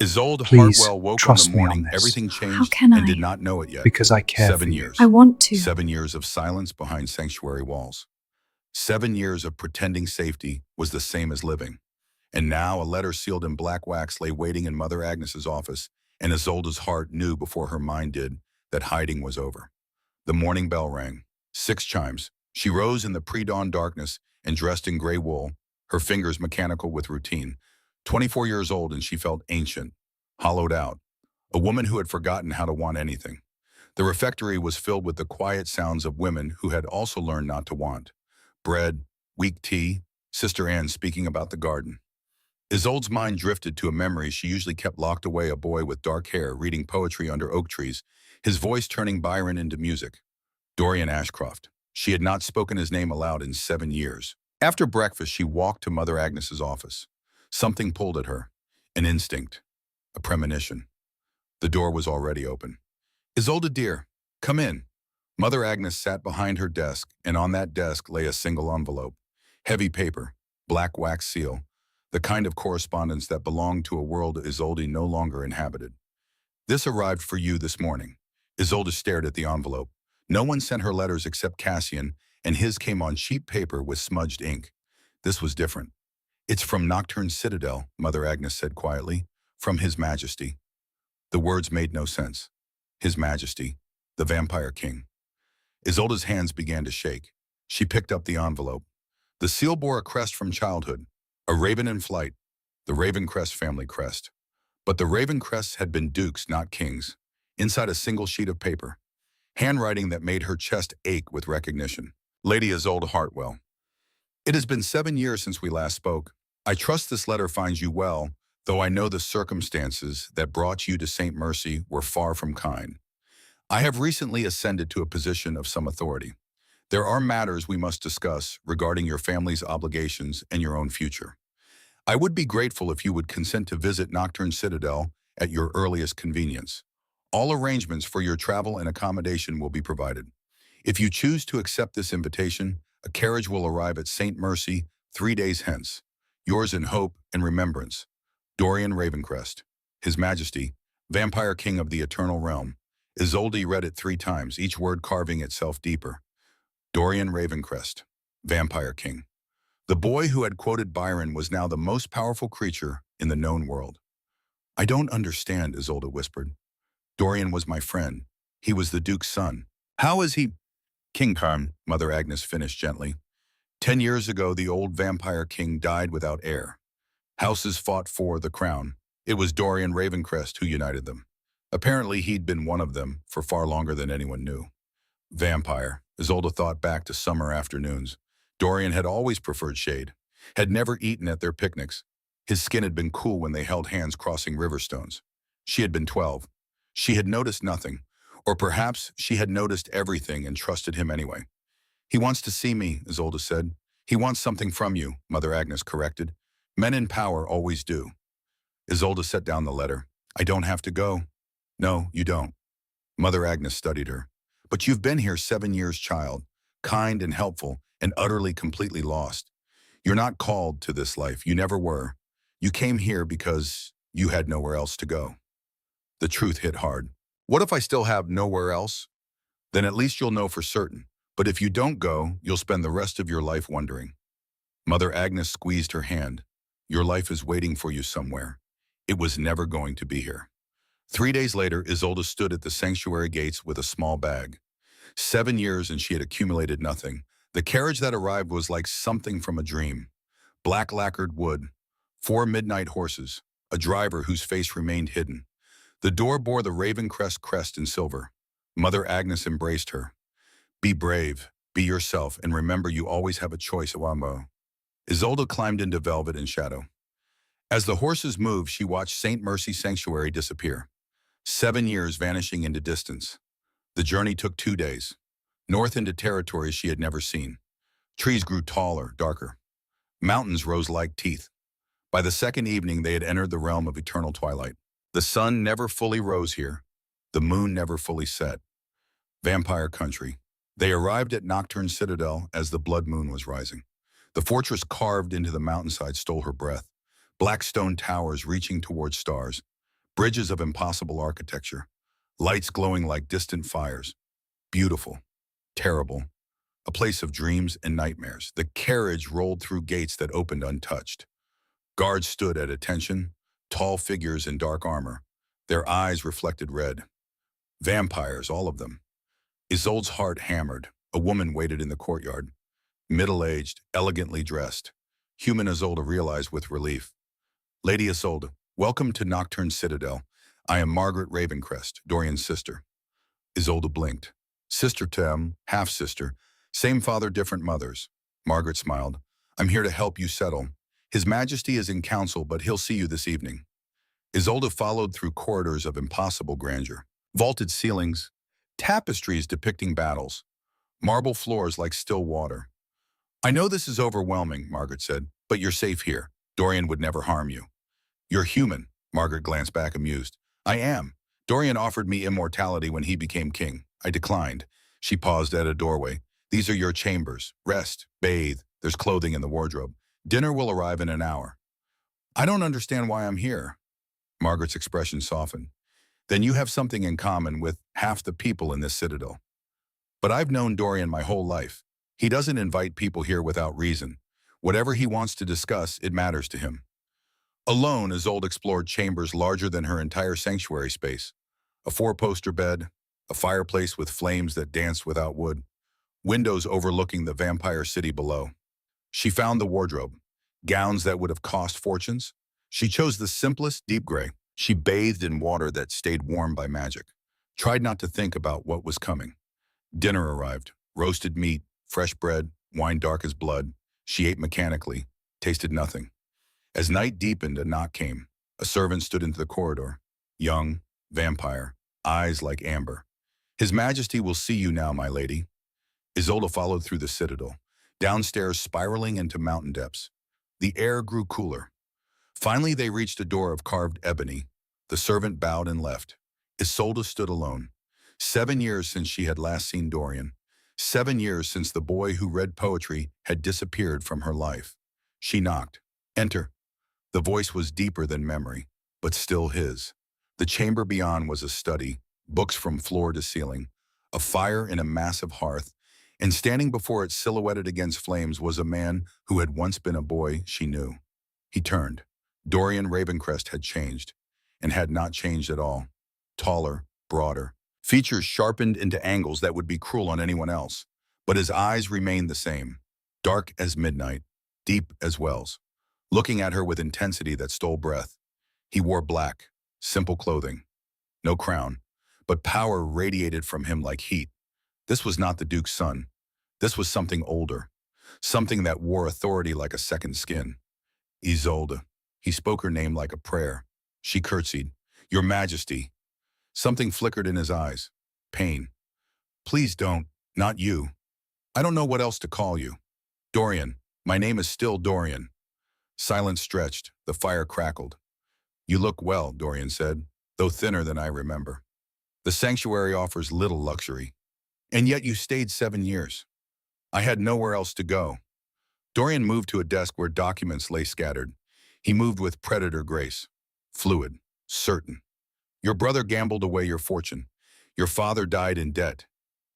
Isolde Please Hartwell woke on the trust me on morning this, everything How changed can and did I? not know it yet. because I care for 7 you. I years. want to. 7 years of silence behind sanctuary walls. 7 years of pretending safety was the same as living. And now a letter sealed in black wax lay waiting in Mother Agnes's office, and Isolde's heart knew before her mind did that hiding was over. The morning bell rang. 6 chimes. She rose in the pre-dawn darkness and dressed in gray wool, her fingers mechanical with routine. 24 years old, and she felt ancient, hollowed out, a woman who had forgotten how to want anything. The refectory was filled with the quiet sounds of women who had also learned not to want. Bread, weak tea, Sister Anne speaking about the garden. Isolde's mind drifted to a memory she usually kept locked away, a boy with dark hair reading poetry under oak trees, his voice turning Byron into music. Dorian Ashcroft. She had not spoken his name aloud in 7 years. After breakfast, she walked to Mother Agnes's office. Something pulled at her. An instinct. A premonition. The door was already open. Isolde, dear, come in. Mother Agnes sat behind her desk, and on that desk lay a single envelope. Heavy paper, black wax seal, the kind of correspondence that belonged to a world Isolde no longer inhabited. This arrived for you this morning. Isolde stared at the envelope. No one sent her letters except Cassian, and his came on cheap paper with smudged ink. This was different. It's from Nocturne Citadel, Mother Agnes said quietly. From His Majesty. The words made no sense. His Majesty, the Vampire King. Isolde's hands began to shake. She picked up the envelope. The seal bore a crest from childhood, a raven in flight, the Ravencrest family crest. But the Ravencrests had been dukes, not kings. Inside a single sheet of paper, handwriting that made her chest ache with recognition. Lady Isolde Hartwell. It has been 7 years since we last spoke. I trust this letter finds you well, though I know the circumstances that brought you to St. Mercy were far from kind. I have recently ascended to a position of some authority. There are matters we must discuss regarding your family's obligations and your own future. I would be grateful if you would consent to visit Nocturne Citadel at your earliest convenience. All arrangements for your travel and accommodation will be provided. If you choose to accept this invitation, a carriage will arrive at St. Mercy 3 days hence. Yours in hope and remembrance, Dorian Ravencrest. His Majesty, Vampire King of the Eternal Realm. Isolde read it 3 times, each word carving itself deeper. Dorian Ravencrest, Vampire King. The boy who had quoted Byron was now the most powerful creature in the known world. I don't understand, Isolde whispered. Dorian was my friend. He was the Duke's son. How is he? King Khan, Mother Agnes finished gently. 10 years ago, the old Vampire King died without heir. Houses fought for the crown. It was Dorian Ravencrest who united them. Apparently, he'd been one of them for far longer than anyone knew. Vampire. Isolde thought back to summer afternoons. Dorian had always preferred shade, had never eaten at their picnics. His skin had been cool when they held hands crossing riverstones. She had been 12. She had noticed nothing, or perhaps she had noticed everything and trusted him anyway. He wants to see me, Isolde said. He wants something from you, Mother Agnes corrected. Men in power always do. Isolde set down the letter. I don't have to go. No, you don't. Mother Agnes studied her. But you've been here 7 years, child, kind and helpful and utterly, completely lost. You're not called to this life. You never were. You came here because you had nowhere else to go. The truth hit hard. What if I still have nowhere else? Then at least you'll know for certain. But if you don't go, you'll spend the rest of your life wondering. Mother Agnes squeezed her hand. Your life is waiting for you somewhere. It was never going to be here. 3 days later, Isolde stood at the sanctuary gates with a small bag. 7 years and she had accumulated nothing. The carriage that arrived was like something from a dream. Black lacquered wood, 4 midnight horses, a driver whose face remained hidden. The door bore the Ravencrest crest in silver. Mother Agnes embraced her. Be brave, be yourself, and remember you always have a choice, Awambo. Isolde climbed into velvet and shadow. As the horses moved, she watched St. Mercy Sanctuary disappear. 7 years vanishing into distance. The journey took 2 days. North into territories she had never seen. Trees grew taller, darker. Mountains rose like teeth. By the second evening, they had entered the realm of eternal twilight. The sun never fully rose here. The moon never fully set. Vampire country. They arrived at Nocturne Citadel as the blood moon was rising. The fortress carved into the mountainside stole her breath. Black stone towers reaching towards stars. Bridges of impossible architecture. Lights glowing like distant fires. Beautiful. Terrible. A place of dreams and nightmares. The carriage rolled through gates that opened untouched. Guards stood at attention, tall figures in dark armor. Their eyes reflected red. Vampires, all of them. Isolde's heart hammered. A woman waited in the courtyard. Middle-aged, elegantly dressed. Human Isolde realized with relief. Lady Isolde, welcome to Nocturne Citadel. I am Margaret Ravencrest, Dorian's sister. Isolde blinked. Sister to him, half-sister. Same father, different mothers. Margaret smiled. I'm here to help you settle. His Majesty is in council, but he'll see you this evening. Isolde followed through corridors of impossible grandeur. Vaulted ceilings, tapestries depicting battles, marble floors like still water. I know this is overwhelming, Margaret said, but you're safe here. Dorian would never harm you. You're human, Margaret glanced back amused. I am. Dorian offered me immortality when he became king. I declined. She paused at a doorway. These are your chambers. Rest, bathe. There's clothing in the wardrobe. Dinner will arrive in an hour. I don't understand why I'm here. Margaret's expression softened. Then you have something in common with half the people in this citadel. But I've known Dorian my whole life. He doesn't invite people here without reason. Whatever he wants to discuss, it matters to him. Alone, Isolde explored chambers larger than her entire sanctuary space. A four-poster bed, a fireplace with flames that danced without wood, windows overlooking the vampire city below. She found the wardrobe, gowns that would have cost fortunes. She chose the simplest, deep gray. She bathed in water that stayed warm by magic. Tried not to think about what was coming. Dinner arrived. Roasted meat, fresh bread, wine dark as blood. She ate mechanically, tasted nothing. As night deepened, a knock came. A servant stood into the corridor. Young, vampire, eyes like amber. His Majesty will see you now, my lady. Isolde followed through the citadel, downstairs spiraling into mountain depths. The air grew cooler. Finally, they reached a door of carved ebony. The servant bowed and left. Isolde stood alone. 7 years since she had last seen Dorian. 7 years since the boy who read poetry had disappeared from her life. She knocked. Enter. The voice was deeper than memory, but still his. The chamber beyond was a study, books from floor to ceiling, a fire in a massive hearth, and standing before it silhouetted against flames was a man who had once been a boy she knew. He turned. Dorian Ravencrest had changed, and had not changed at all. Taller, broader, features sharpened into angles that would be cruel on anyone else. But his eyes remained the same, dark as midnight, deep as wells, looking at her with intensity that stole breath. He wore black, simple clothing, no crown, but power radiated from him like heat. This was not the Duke's son. This was something older, something that wore authority like a second skin. Isolde. He spoke her name like a prayer. She curtsied. Your Majesty. Something flickered in his eyes. Pain. Please don't. Not you. I don't know what else to call you. Dorian. My name is still Dorian. Silence stretched. The fire crackled. You look well, Dorian said, though thinner than I remember. The sanctuary offers little luxury. And yet you stayed 7 years. I had nowhere else to go. Dorian moved to a desk where documents lay scattered. He moved with predator grace. Fluid. Certain. Your brother gambled away your fortune. Your father died in debt.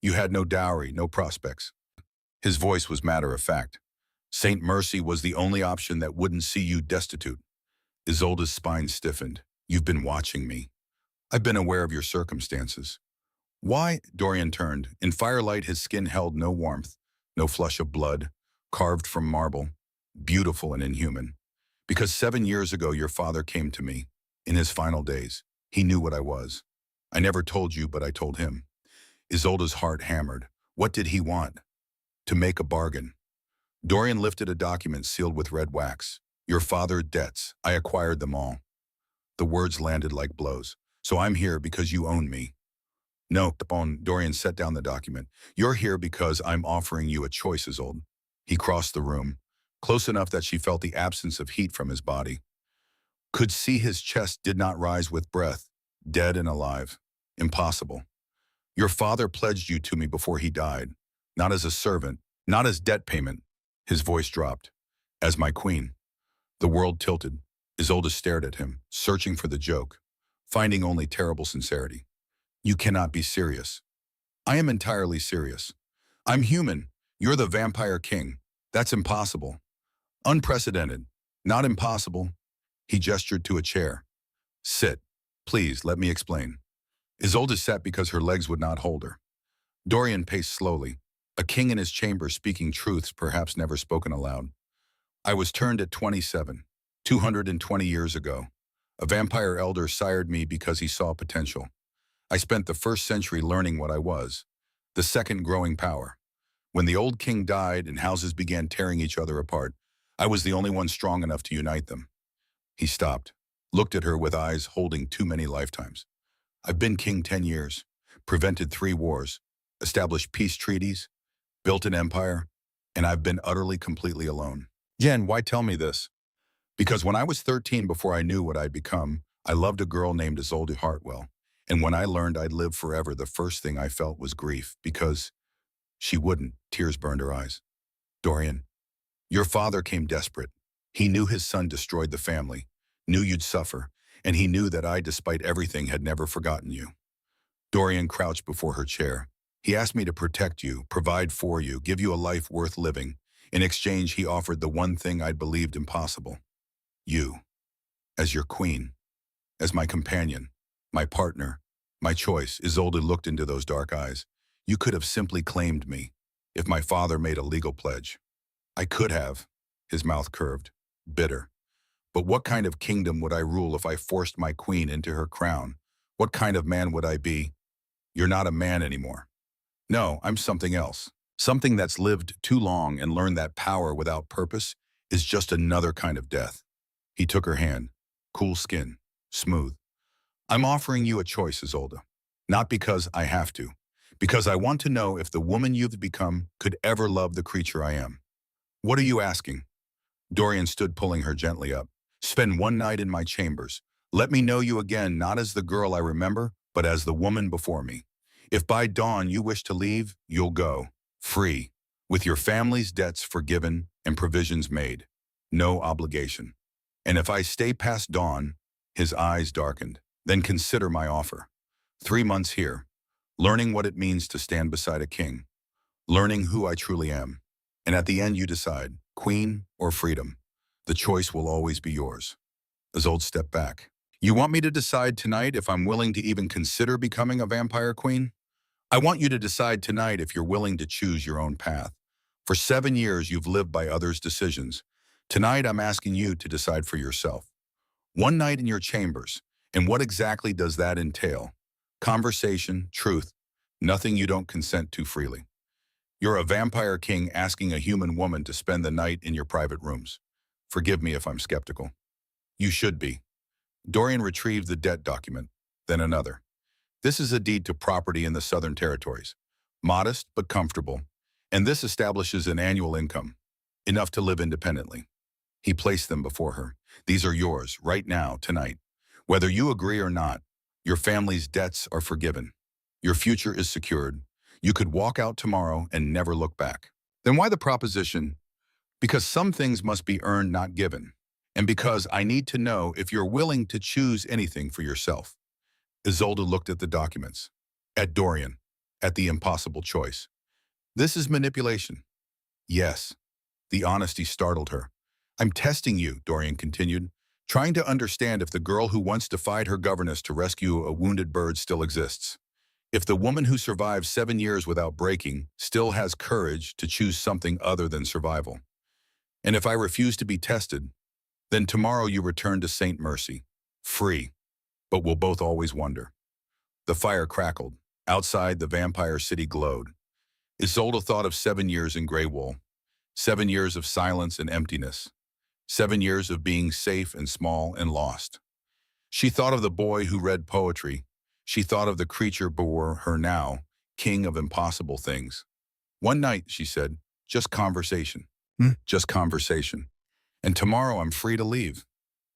You had no dowry, no prospects. His voice was matter-of-fact. Saint Mercy was the only option that wouldn't see you destitute. Isolde's spine stiffened. You've been watching me. I've been aware of your circumstances. Why? Dorian turned. In firelight, his skin held no warmth, no flush of blood, carved from marble, beautiful and inhuman. Because 7 years ago, your father came to me. In his final days, he knew what I was. I never told you, but I told him. Isolde's heart hammered. What did he want? To make a bargain. Dorian lifted a document sealed with red wax. Your father's debts. I acquired them all. The words landed like blows. So I'm here because you own me. No, Dorian set down the document. You're here because I'm offering you a choice, Isolde. He crossed the room, close enough that she felt the absence of heat from his body. Could see his chest did not rise with breath, dead and alive. Impossible. Your father pledged you to me before he died, not as a servant, not as debt payment. His voice dropped. As my queen. The world tilted. Isolde stared at him, searching for the joke. finding only terrible sincerity. You cannot be serious. I am entirely serious. I'm human. You're the vampire king. That's impossible. Unprecedented. Not impossible. He gestured to a chair. Sit. Please, let me explain. Isolde sat because her legs would not hold her. Dorian paced slowly, a king in his chamber speaking truths perhaps never spoken aloud. I was turned at 27, 220 years ago. A vampire elder sired me because he saw potential. I spent the first century learning what I was, the second growing power. When the old king died and houses began tearing each other apart, I was the only one strong enough to unite them. He stopped, looked at her with eyes holding too many lifetimes. I've been king 10 years, prevented 3 wars, established peace treaties, built an empire, and I've been utterly, completely alone. Jen, why tell me this? Because when I was 13, before I knew what I'd become, I loved a girl named Isolde Hartwell. And when I learned I'd live forever, the first thing I felt was grief, because she wouldn't. Tears burned her eyes. Dorian, your father came desperate. He knew his son destroyed the family, knew you'd suffer, and he knew that I, despite everything, had never forgotten you. Dorian crouched before her chair. He asked me to protect you, provide for you, give you a life worth living. In exchange, he offered the one thing I'd believed impossible. You, as your queen, as my companion, my partner, my choice. Isolde looked into those dark eyes. You could have simply claimed me, if my father made a legal pledge. I could have. His mouth curved, bitter. But what kind of kingdom would I rule if I forced my queen into her crown? What kind of man would I be? You're not a man anymore. No, I'm something else. Something that's lived too long and learned that power without purpose is just another kind of death. He took her hand, cool skin, smooth. I'm offering you a choice, Isolde. Not because I have to, because I want to know if the woman you've become could ever love the creature I am. What are you asking? Dorian stood, pulling her gently up. Spend one night in my chambers. Let me know you again, not as the girl I remember, but as the woman before me. If by dawn you wish to leave, you'll go, free, with your family's debts forgiven and provisions made. No obligation. And if I stay past dawn, his eyes darkened, then consider my offer. 3 months here, learning what it means to stand beside a king, learning who I truly am. And at the end you decide, queen or freedom. The choice will always be yours. Isolde stepped back. You want me to decide tonight if I'm willing to even consider becoming a vampire queen? I want you to decide tonight if you're willing to choose your own path. For 7 years, you've lived by others' decisions. Tonight, I'm asking you to decide for yourself. One night in your chambers, and what exactly does that entail? Conversation, truth, nothing you don't consent to freely. You're a vampire king asking a human woman to spend the night in your private rooms. Forgive me if I'm skeptical. You should be. Dorian retrieved the debt document, then another. This is a deed to property in the Southern Territories. Modest but comfortable, and this establishes an annual income, enough to live independently. He placed them before her. These are yours, right now, tonight. Whether you agree or not, your family's debts are forgiven. Your future is secured. You could walk out tomorrow and never look back. Then why the proposition? Because some things must be earned, not given. And because I need to know if you're willing to choose anything for yourself. Isolde looked at the documents, at Dorian, at the impossible choice. This is manipulation. Yes. The honesty startled her. I'm testing you, Dorian continued, trying to understand if the girl who once defied her governess to rescue a wounded bird still exists. If the woman who survived 7 years without breaking still has courage to choose something other than survival. And if I refuse to be tested, then tomorrow you return to St. Mercy, free, but we'll both always wonder. The fire crackled. Outside, the vampire city glowed. Isolde thought of 7 years in Greywool, 7 years of silence and emptiness, 7 years of being safe and small and lost. She thought of the boy who read poetry. She thought of the creature before her now, king of impossible things. One night, she said, just conversation. Just conversation. And tomorrow I'm free to leave.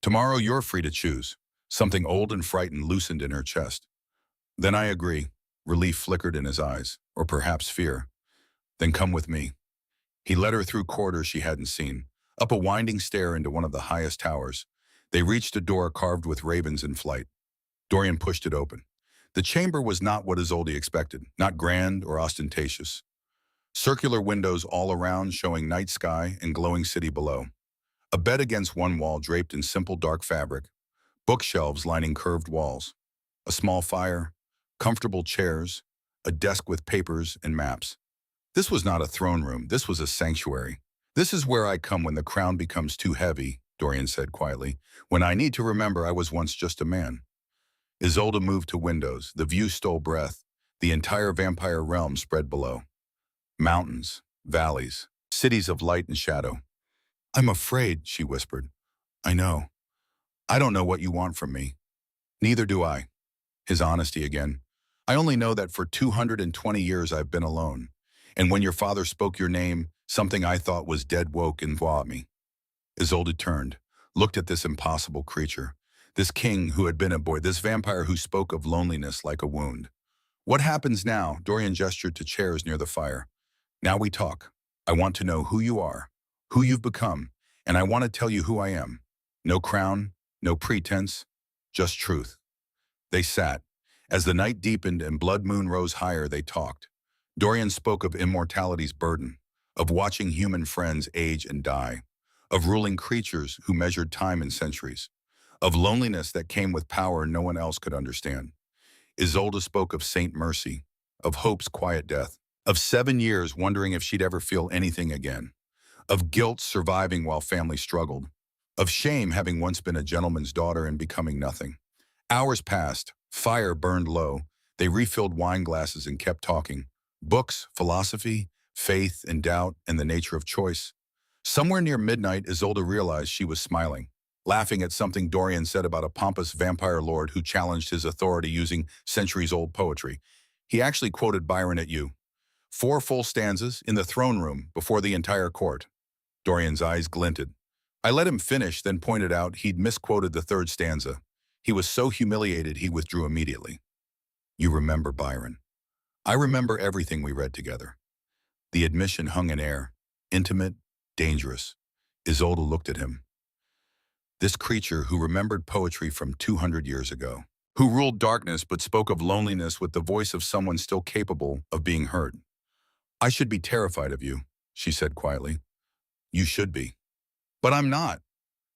Tomorrow you're free to choose. Something old and frightened loosened in her chest. Then I agree. Relief flickered in his eyes, or perhaps fear. Then come with me. He led her through corridors she hadn't seen, up a winding stair into one of the highest towers. They reached a door carved with ravens in flight. Dorian pushed it open. The chamber was not what Isolde expected, not grand or ostentatious. Circular windows all around showing night sky and glowing city below. A bed against one wall draped in simple dark fabric. Bookshelves lining curved walls. A small fire. Comfortable chairs. A desk with papers and maps. This was not a throne room. This was a sanctuary. "This is where I come when the crown becomes too heavy," Dorian said quietly, "when I need to remember I was once just a man." Isolde moved to windows. The view stole breath. The entire vampire realm spread below. Mountains, valleys, cities of light and shadow. "I'm afraid," she whispered. "I know. I don't know what you want from me." "Neither do I." His honesty again. "I only know that for 220 years I've been alone. And when your father spoke your name, something I thought was dead woke and thought me." Isolde turned, looked at this impossible creature. This king who had been a boy, this vampire who spoke of loneliness like a wound. "What happens now?" Dorian gestured to chairs near the fire. "Now we talk. I want to know who you are, who you've become, and I want to tell you who I am. No crown, no pretense, just truth." They sat. As the night deepened and blood moon rose higher, they talked. Dorian spoke of immortality's burden, of watching human friends age and die, of ruling creatures who measured time in centuries, of loneliness that came with power no one else could understand. Isolde spoke of Saint Mercy, of hope's quiet death, of 7 years wondering if she'd ever feel anything again, of guilt surviving while family struggled, of shame having once been a gentleman's daughter and becoming nothing. Hours passed, fire burned low, they refilled wine glasses and kept talking. Books, philosophy, faith and doubt, and the nature of choice. Somewhere near midnight, Isolde realized she was smiling, laughing at something Dorian said about a pompous vampire lord who challenged his authority using centuries-old poetry. He actually quoted Byron at you. 4 full stanzas in the throne room before the entire court. Dorian's eyes glinted. I let him finish, then pointed out he'd misquoted the 3rd stanza. He was so humiliated he withdrew immediately. "You remember Byron." "I remember everything we read together." The admission hung in air, intimate, dangerous. Isolde looked at him. This creature who remembered poetry from 200 years ago, who ruled darkness but spoke of loneliness with the voice of someone still capable of being heard. "I should be terrified of you," she said quietly. "You should be." "But I'm not."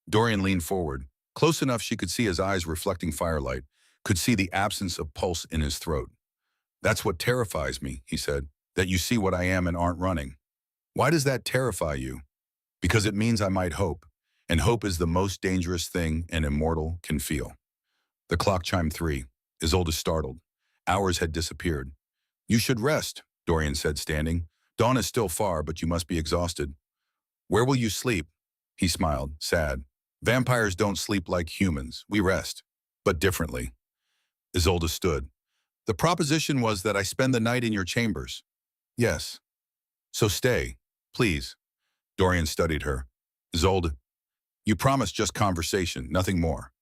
Dorian leaned forward, close enough she could see his eyes reflecting firelight, could see the absence of pulse in his throat. "That's what terrifies me," he said, "that you see what I am and aren't running." "Why does that terrify you?" "Because it means I might hope, and hope is the most dangerous thing an immortal can feel." The clock chimed 3. Isolde startled. Hours had disappeared. "You should rest," Dorian said, standing. "Dawn is still far, but you must be exhausted." "Where will you sleep?" He smiled, sad. "Vampires don't sleep like humans. We rest, but differently." Isolde stood. "The proposition was that I spend the night in your chambers." "Yes." "So stay, please." Dorian studied her. "Isolde, you promised just conversation, nothing more."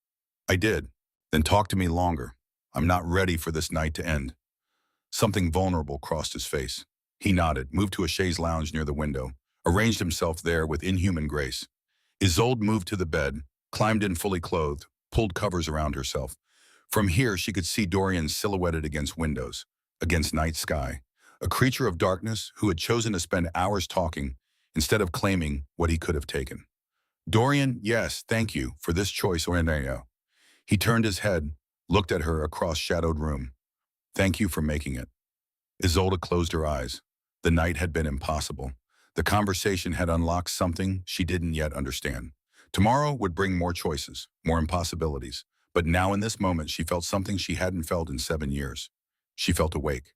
"I did." "Then talk to me longer. I'm not ready for this night to end." Something vulnerable crossed his face. He nodded, moved to a chaise lounge near the window, arranged himself there with inhuman grace. Isolde moved to the bed, climbed in fully clothed, pulled covers around herself. From here she could see Dorian silhouetted against windows, against night sky, a creature of darkness who had chosen to spend hours talking instead of claiming what he could have taken. "Dorian, yes, thank you for this choice, Orneo." He turned his head, looked at her across shadowed room. "Thank you for making it." Isolde closed her eyes. The night had been impossible. The conversation had unlocked something she didn't yet understand. Tomorrow would bring more choices, more impossibilities. But now in this moment she felt something she hadn't felt in 7 years. She felt awake.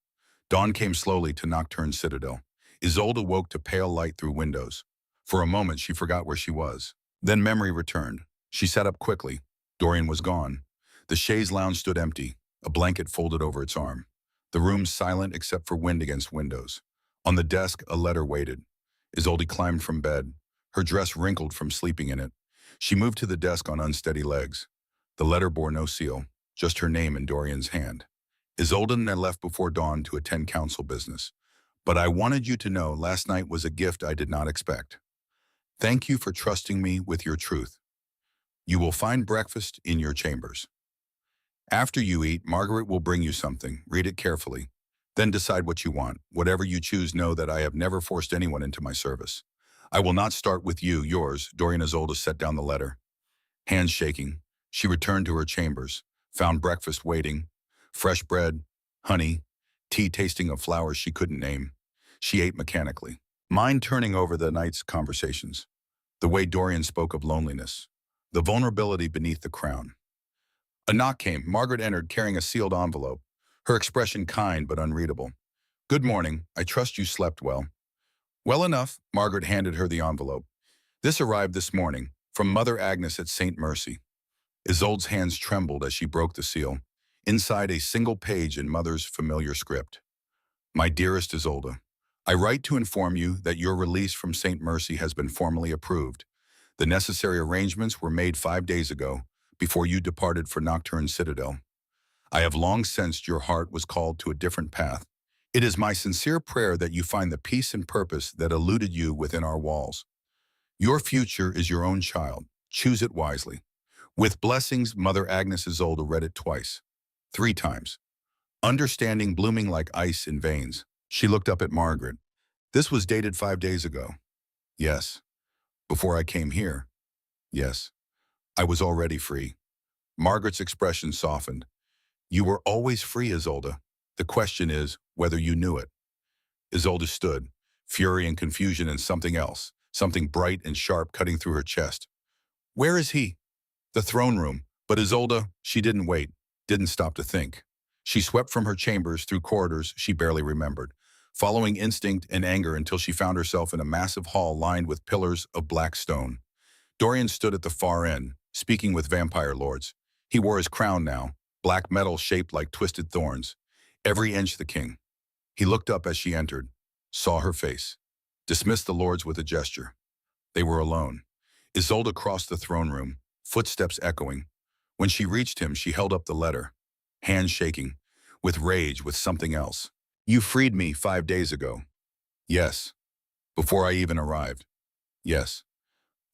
Dawn came slowly to Nocturne Citadel. Isolde woke to pale light through windows. For a moment she forgot where she was. Then memory returned. She sat up quickly. Dorian was gone. The chaise lounge stood empty, a blanket folded over its arm. The room silent except for wind against windows. On the desk, a letter waited. Isolde climbed from bed, her dress wrinkled from sleeping in it. She moved to the desk on unsteady legs. The letter bore no seal, just her name in Dorian's hand. Isolde and I left before dawn to attend council business. But I wanted you to know last night was a gift I did not expect. Thank you for trusting me with your truth. You will find breakfast in your chambers. After you eat, Margaret will bring you something. Read it carefully. Then decide what you want. Whatever you choose, know that I have never forced anyone into my service. I will not start with you, yours. Dorian Isolde set down the letter. Hands shaking, she returned to her chambers, found breakfast waiting, fresh bread, honey, tea tasting of flowers she couldn't name. She ate mechanically, mind turning over the night's conversations, the way Dorian spoke of loneliness, the vulnerability beneath the crown. A knock came. Margaret entered carrying a sealed envelope, her expression kind but unreadable. Good morning. I trust you slept well. Well enough, Margaret handed her the envelope. This arrived this morning, from Mother Agnes at St. Mercy. Isolde's hands trembled as she broke the seal. Inside a single page in Mother's familiar script. My dearest Isolde, I write to inform you that your release from St. Mercy has been formally approved. The necessary arrangements were made 5 days ago, before you departed for Nocturne Citadel. I have long sensed your heart was called to a different path. It is my sincere prayer that you find the peace and purpose that eluded you within our walls. Your future is your own child. Choose it wisely. With blessings, Mother Agnes Isolde read it twice. 3 times. Understanding blooming like ice in veins. She looked up at Margaret. This was dated 5 days ago. Yes. Before I came here. Yes. I was already free. Margaret's expression softened. You were always free, Isolde. The question is whether you knew it. Isolde stood, fury and confusion and something else, something bright and sharp cutting through her chest. Where is he? The throne room. But Isolde, she didn't wait, didn't stop to think. She swept from her chambers through corridors she barely remembered, following instinct and anger until she found herself in a massive hall lined with pillars of black stone. Dorian stood at the far end, speaking with vampire lords. He wore his crown now, black metal shaped like twisted thorns, every inch the king. He looked up as she entered, saw her face, dismissed the lords with a gesture. They were alone. Isolde crossed the throne room, footsteps echoing. When she reached him, she held up the letter, hands shaking, with rage, with something else. You freed me 5 days ago. Yes. Before I even arrived. Yes.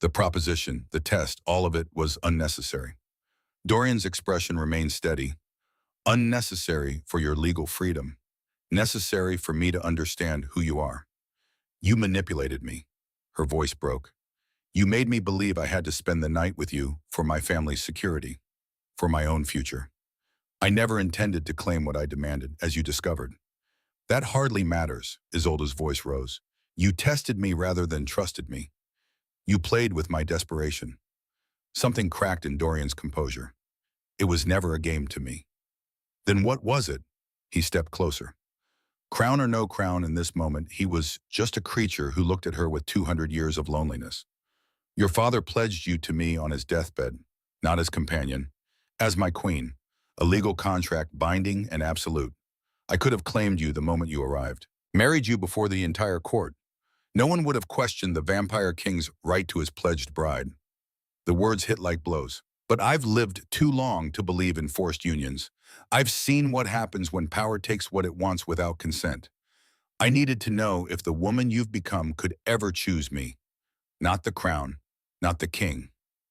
The proposition, the test, all of it was unnecessary. Dorian's expression remained steady. Unnecessary for your legal freedom. Necessary for me to understand who you are. You manipulated me. Her voice broke. You made me believe I had to spend the night with you for my family's security, for my own future. I never intended to claim what I demanded, as you discovered. That hardly matters, Isolde's voice rose. You tested me rather than trusted me. You played with my desperation. Something cracked in Dorian's composure. It was never a game to me. Then what was it? He stepped closer. Crown or no crown in this moment, he was just a creature who looked at her with 200 years of loneliness. Your father pledged you to me on his deathbed, not as companion, as my queen, a legal contract binding and absolute. I could have claimed you the moment you arrived, married you before the entire court. No one would have questioned the vampire king's right to his pledged bride. The words hit like blows. But I've lived too long to believe in forced unions. I've seen what happens when power takes what it wants without consent. I needed to know if the woman you've become could ever choose me. Not the crown, not the king,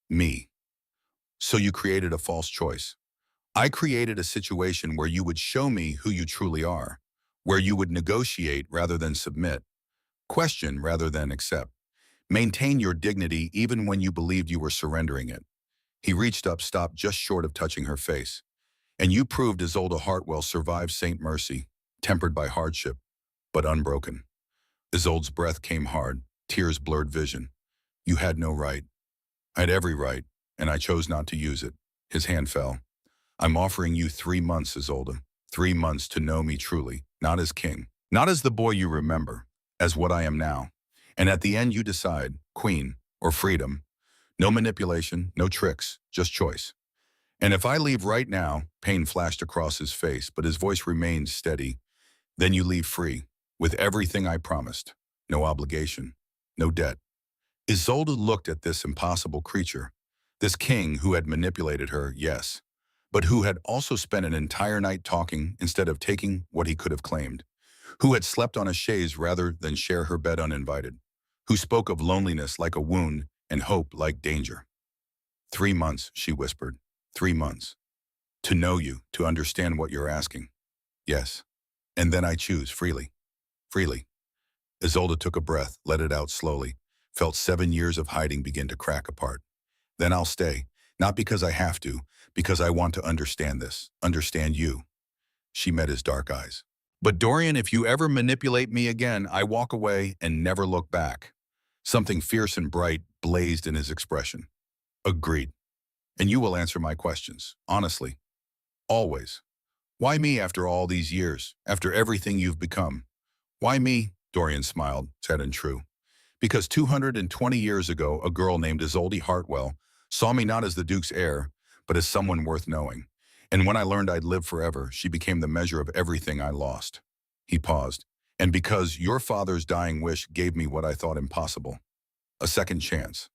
me. So you created a false choice. I created a situation where you would show me who you truly are, where you would negotiate rather than submit, question rather than accept, maintain your dignity even when you believed you were surrendering it. He reached up, stopped just short of touching her face. And you proved Isolde Hartwell survived St. Mercy, tempered by hardship, but unbroken. Isolde's breath came hard, tears blurred vision. You had no right. I had every right, and I chose not to use it. His hand fell. I'm offering you 3 months, Isolde. 3 months to know me truly, not as king, not as the boy you remember, as what I am now. And at the end you decide, queen or freedom. No manipulation, no tricks, just choice. And if I leave right now, pain flashed across his face, but his voice remained steady. Then you leave free, with everything I promised. No obligation, no debt. Isolde looked at this impossible creature, this king who had manipulated her, yes, but who had also spent an entire night talking instead of taking what he could have claimed, who had slept on a chaise rather than share her bed uninvited, who spoke of loneliness like a wound and hope like danger. 3 months, she whispered. 3 months. To know you, to understand what you're asking. Yes. And then I choose freely. Freely. Isolde took a breath, let it out slowly, felt 7 years of hiding begin to crack apart. Then I'll stay, not because I have to, because I want to understand this, understand you. She met his dark eyes. But Dorian, if you ever manipulate me again, I walk away and never look back. Something fierce and bright blazed in his expression. Agreed. And you will answer my questions, honestly. Always. Why me after all these years, after everything you've become? Why me? Dorian smiled, sad and true. Because 220 years ago, a girl named Isolde Hartwell saw me not as the Duke's heir, but as someone worth knowing. And when I learned I'd live forever, she became the measure of everything I lost. He paused. And because your father's dying wish gave me what I thought impossible. A second chance.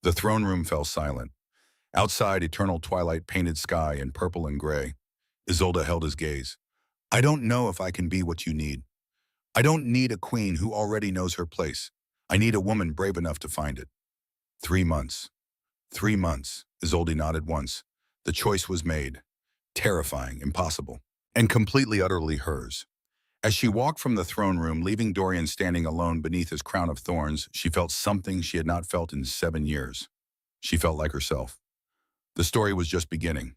The throne room fell silent. Outside, eternal twilight painted sky in purple and gray. Isolde held his gaze. I don't know if I can be what you need. I don't need a queen who already knows her place. I need a woman brave enough to find it. 3 months. 3 months. Isolde nodded once. The choice was made. Terrifying, impossible, and completely utterly hers. As she walked from the throne room, leaving Dorian standing alone beneath his crown of thorns, she felt something she had not felt in 7 years. She felt like herself. The story was just beginning.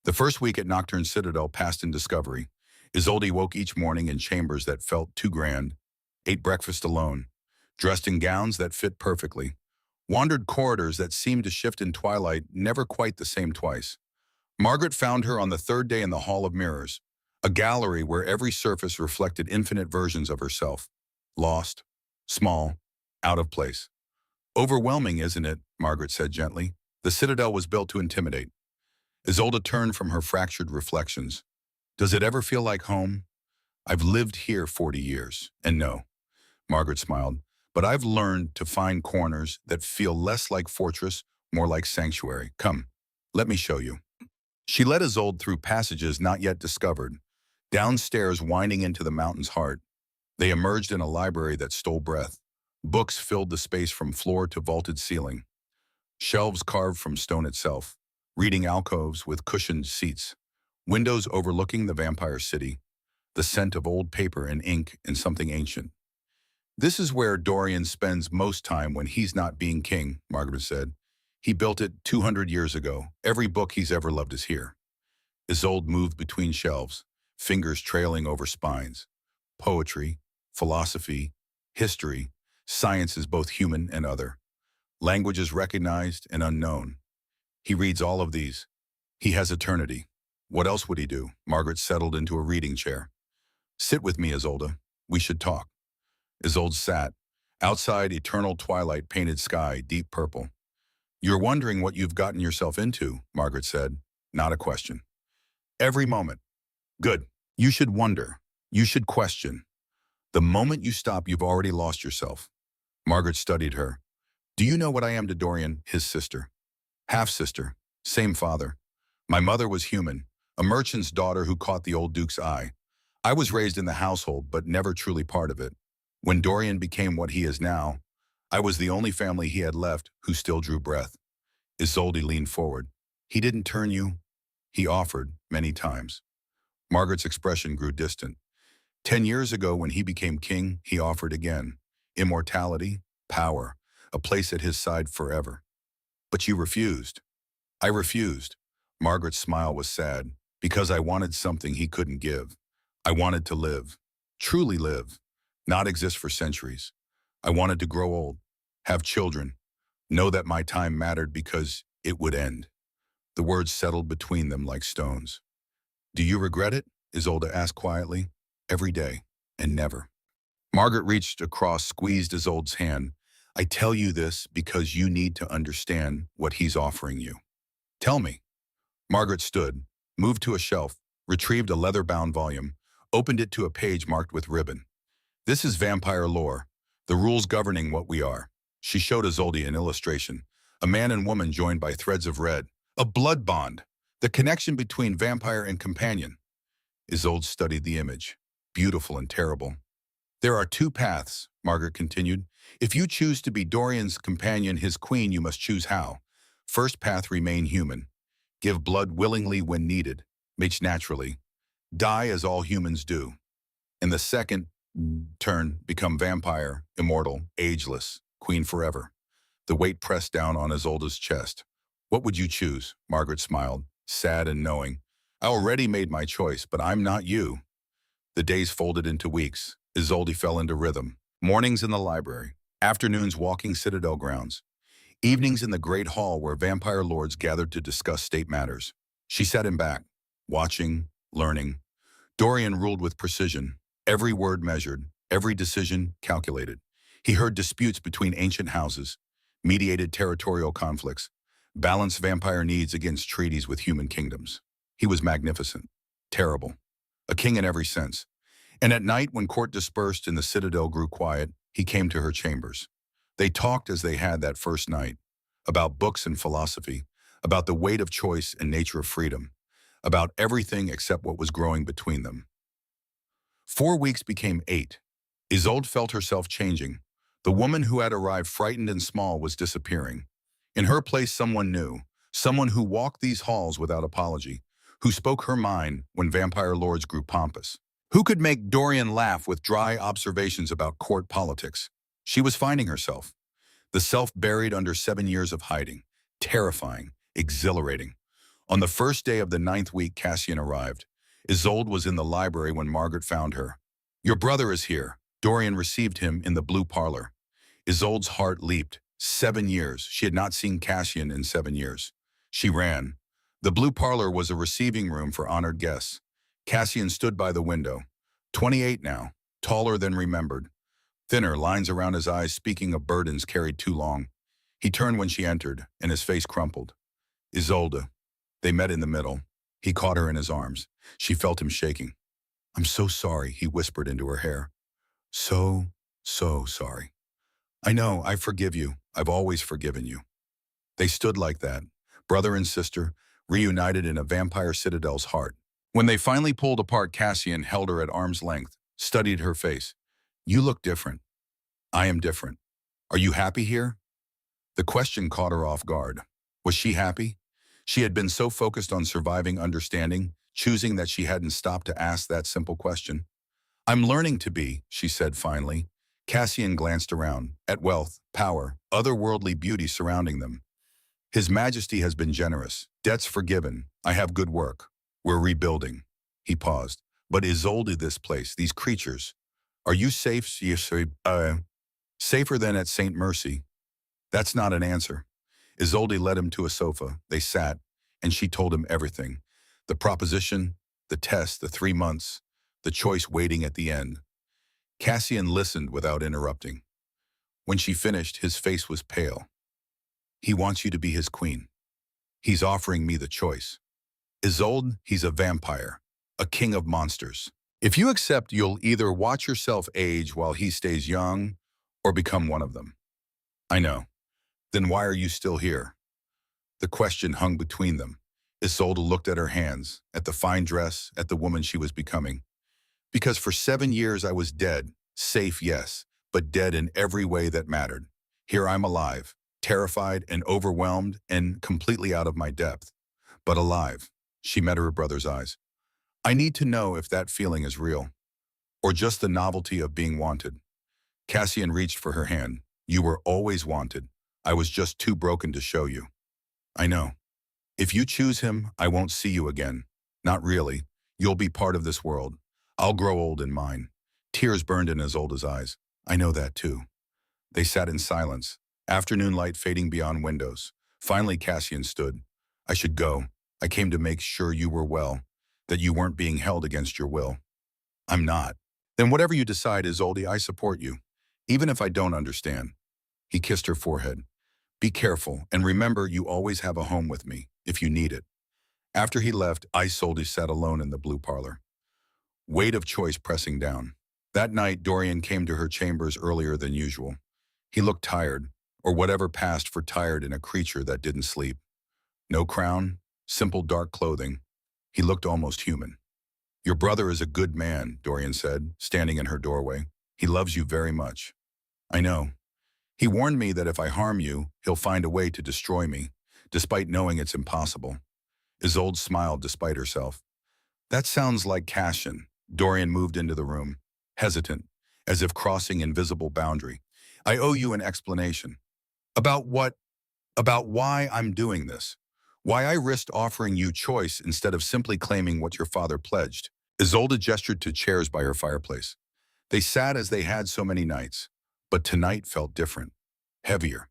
The first week at Nocturne Citadel passed in discovery. Isolde woke each morning in chambers that felt too grand, ate breakfast alone, dressed in gowns that fit perfectly, wandered corridors that seemed to shift in twilight, never quite the same twice. Margaret found her on the third day in the Hall of Mirrors, a gallery where every surface reflected infinite versions of herself. Lost, small, out of place. Overwhelming, isn't it? Margaret said gently. The Citadel was built to intimidate. Isolde turned from her fractured reflections. Does it ever feel like home? I've lived here 40 years, and no, Margaret smiled, but I've learned to find corners that feel less like fortress, more like sanctuary. Come, let me show you. She led Isolde through passages not yet discovered, downstairs winding into the mountain's heart. They emerged in a library that stole breath. Books filled the space from floor to vaulted ceiling. Shelves carved from stone itself. Reading alcoves with cushioned seats. Windows overlooking the vampire city. The scent of old paper and ink and something ancient. This is where Dorian spends most time when he's not being king, Margaret said. He built it 200 years ago. Every book he's ever loved is here. Isolde moved between shelves, fingers trailing over spines. Poetry, philosophy, history, science is both human and other. Languages recognized and unknown. He reads all of these. He has eternity. What else would he do? Margaret settled into a reading chair. Sit with me, Isolde. We should talk. Isolde sat. Outside, eternal twilight painted sky, deep purple. You're wondering what you've gotten yourself into, Margaret said. Not a question. Every moment. Good. You should wonder. You should question. The moment you stop, you've already lost yourself. Margaret studied her. Do you know what I am to Dorian, his sister? Half-sister. Same father. My mother was human, a merchant's daughter who caught the old Duke's eye. I was raised in the household, but never truly part of it. When Dorian became what he is now, I was the only family he had left who still drew breath. Isolde leaned forward. He didn't turn you. He offered many times. Margaret's expression grew distant. 10 years ago, when he became king, he offered again. Immortality, power, a place at his side forever. But you refused. I refused. Margaret's smile was sad, because I wanted something he couldn't give. I wanted to live, truly live, not exist for centuries. I wanted to grow old, have children, know that my time mattered because it would end. The words settled between them like stones. Do you regret it? Isolde asked quietly. Every day, and never. Margaret reached across, squeezed Isolde's hand. I tell you this because you need to understand what he's offering you. Tell me. Margaret stood, moved to a shelf, retrieved a leather-bound volume, opened it to a page marked with ribbon. This is vampire lore, the rules governing what we are. She showed Isolde an illustration, a man and woman joined by threads of red, a blood bond, the connection between vampire and companion. Isolde studied the image, beautiful and terrible. There are two paths, Margaret continued. If you choose to be Dorian's companion, his queen, you must choose how. First path, remain human. give blood willingly when needed, mates naturally, die as all humans do. In the second turn, become vampire, immortal, ageless, queen forever. The weight pressed down on Isolde's chest. What would you choose? Margaret smiled, sad and knowing. I already made my choice, but I'm not you. The days folded into weeks. Isolde fell into rhythm. Mornings in the library, afternoons walking Citadel grounds, evenings in the great hall where vampire lords gathered to discuss state matters. She sat him back, watching, learning. Dorian ruled with precision, every word measured, every decision calculated. He heard disputes between ancient houses, mediated territorial conflicts, balanced vampire needs against treaties with human kingdoms. He was magnificent, terrible, a king in every sense. And at night, when court dispersed and the citadel grew quiet, he came to her chambers. They talked as they had that first night, about books and philosophy, about the weight of choice and nature of freedom, about everything except what was growing between them. 4 weeks became 8. Isolde felt herself changing. The woman who had arrived frightened and small was disappearing. In her place, someone new, someone who walked these halls without apology, who spoke her mind when vampire lords grew pompous, who could make Dorian laugh with dry observations about court politics. She was finding herself, the self buried under 7 years of hiding, terrifying, exhilarating. On the first day of the 9th week, Cassian arrived. Isolde was in the library when Margaret found her. Your brother is here. Dorian received him in the blue parlor. Isolde's heart leaped. 7 years. She had not seen Cassian in 7 years. She ran. The blue parlor was a receiving room for honored guests. Cassian stood by the window. 28 now, taller than remembered. Thinner, lines around his eyes speaking of burdens carried too long. He turned when she entered, and his face crumpled. Isolde. They met in the middle. He caught her in his arms. She felt him shaking. I'm so sorry, he whispered into her hair. So sorry. I know, I forgive you. I've always forgiven you. They stood like that, brother and sister, reunited in a vampire citadel's heart. When they finally pulled apart, Cassian held her at arm's length, studied her face. You look different. I am different. Are you happy here? The question caught her off guard. Was she happy? She had been so focused on surviving, understanding, choosing that she hadn't stopped to ask that simple question. I'm learning to be, she said finally. Cassian glanced around, at wealth, power, otherworldly beauty surrounding them. His Majesty has been generous. Debts forgiven. I have good work. We're rebuilding. He paused. But Isolde, this place, these creatures. Are you safe? Safer than at St. Mercy. That's not an answer. Isolde led him to a sofa. They sat, and she told him everything. The proposition, the test, the 3 months, the choice waiting at the end. Cassian listened without interrupting. When she finished, his face was pale. He wants you to be his queen. He's offering me the choice. Isolde, he's a vampire, a king of monsters. If you accept, you'll either watch yourself age while he stays young or become one of them. I know. Then why are you still here? The question hung between them. Isolde looked at her hands, at the fine dress, at the woman she was becoming. Because for 7 years I was dead, safe, yes, but dead in every way that mattered. Here I'm alive, terrified and overwhelmed and completely out of my depth. But alive. She met her brother's eyes. I need to know if that feeling is real, or just the novelty of being wanted. Cassian reached for her hand. You were always wanted. I was just too broken to show you. I know. If you choose him, I won't see you again. Not really. You'll be part of this world. I'll grow old in mine. Tears burned in Isolde's eyes. I know that too. They sat in silence, afternoon light fading beyond windows. Finally, Cassian stood. I should go. I came to make sure you were well, that you weren't being held against your will. I'm not. Then whatever you decide, Isolde, I support you, even if I don't understand. He kissed her forehead. Be careful, and remember you always have a home with me, if you need it. After he left, Isolde sat alone in the blue parlor. Weight of choice pressing down. That night, Dorian came to her chambers earlier than usual. He looked tired, or whatever passed for tired in a creature that didn't sleep. No crown, simple dark clothing. He looked almost human. Your brother is a good man, Dorian said, standing in her doorway. He loves you very much. I know. He warned me that if I harm you, he'll find a way to destroy me, despite knowing it's impossible. Isolde smiled despite herself. That sounds like Cassian. Dorian moved into the room, hesitant, as if crossing invisible boundary. I owe you an explanation. About what? About why I'm doing this. Why I risked offering you choice instead of simply claiming what your father pledged. Isolde gestured to chairs by her fireplace. They sat as they had so many nights, but tonight felt different, heavier.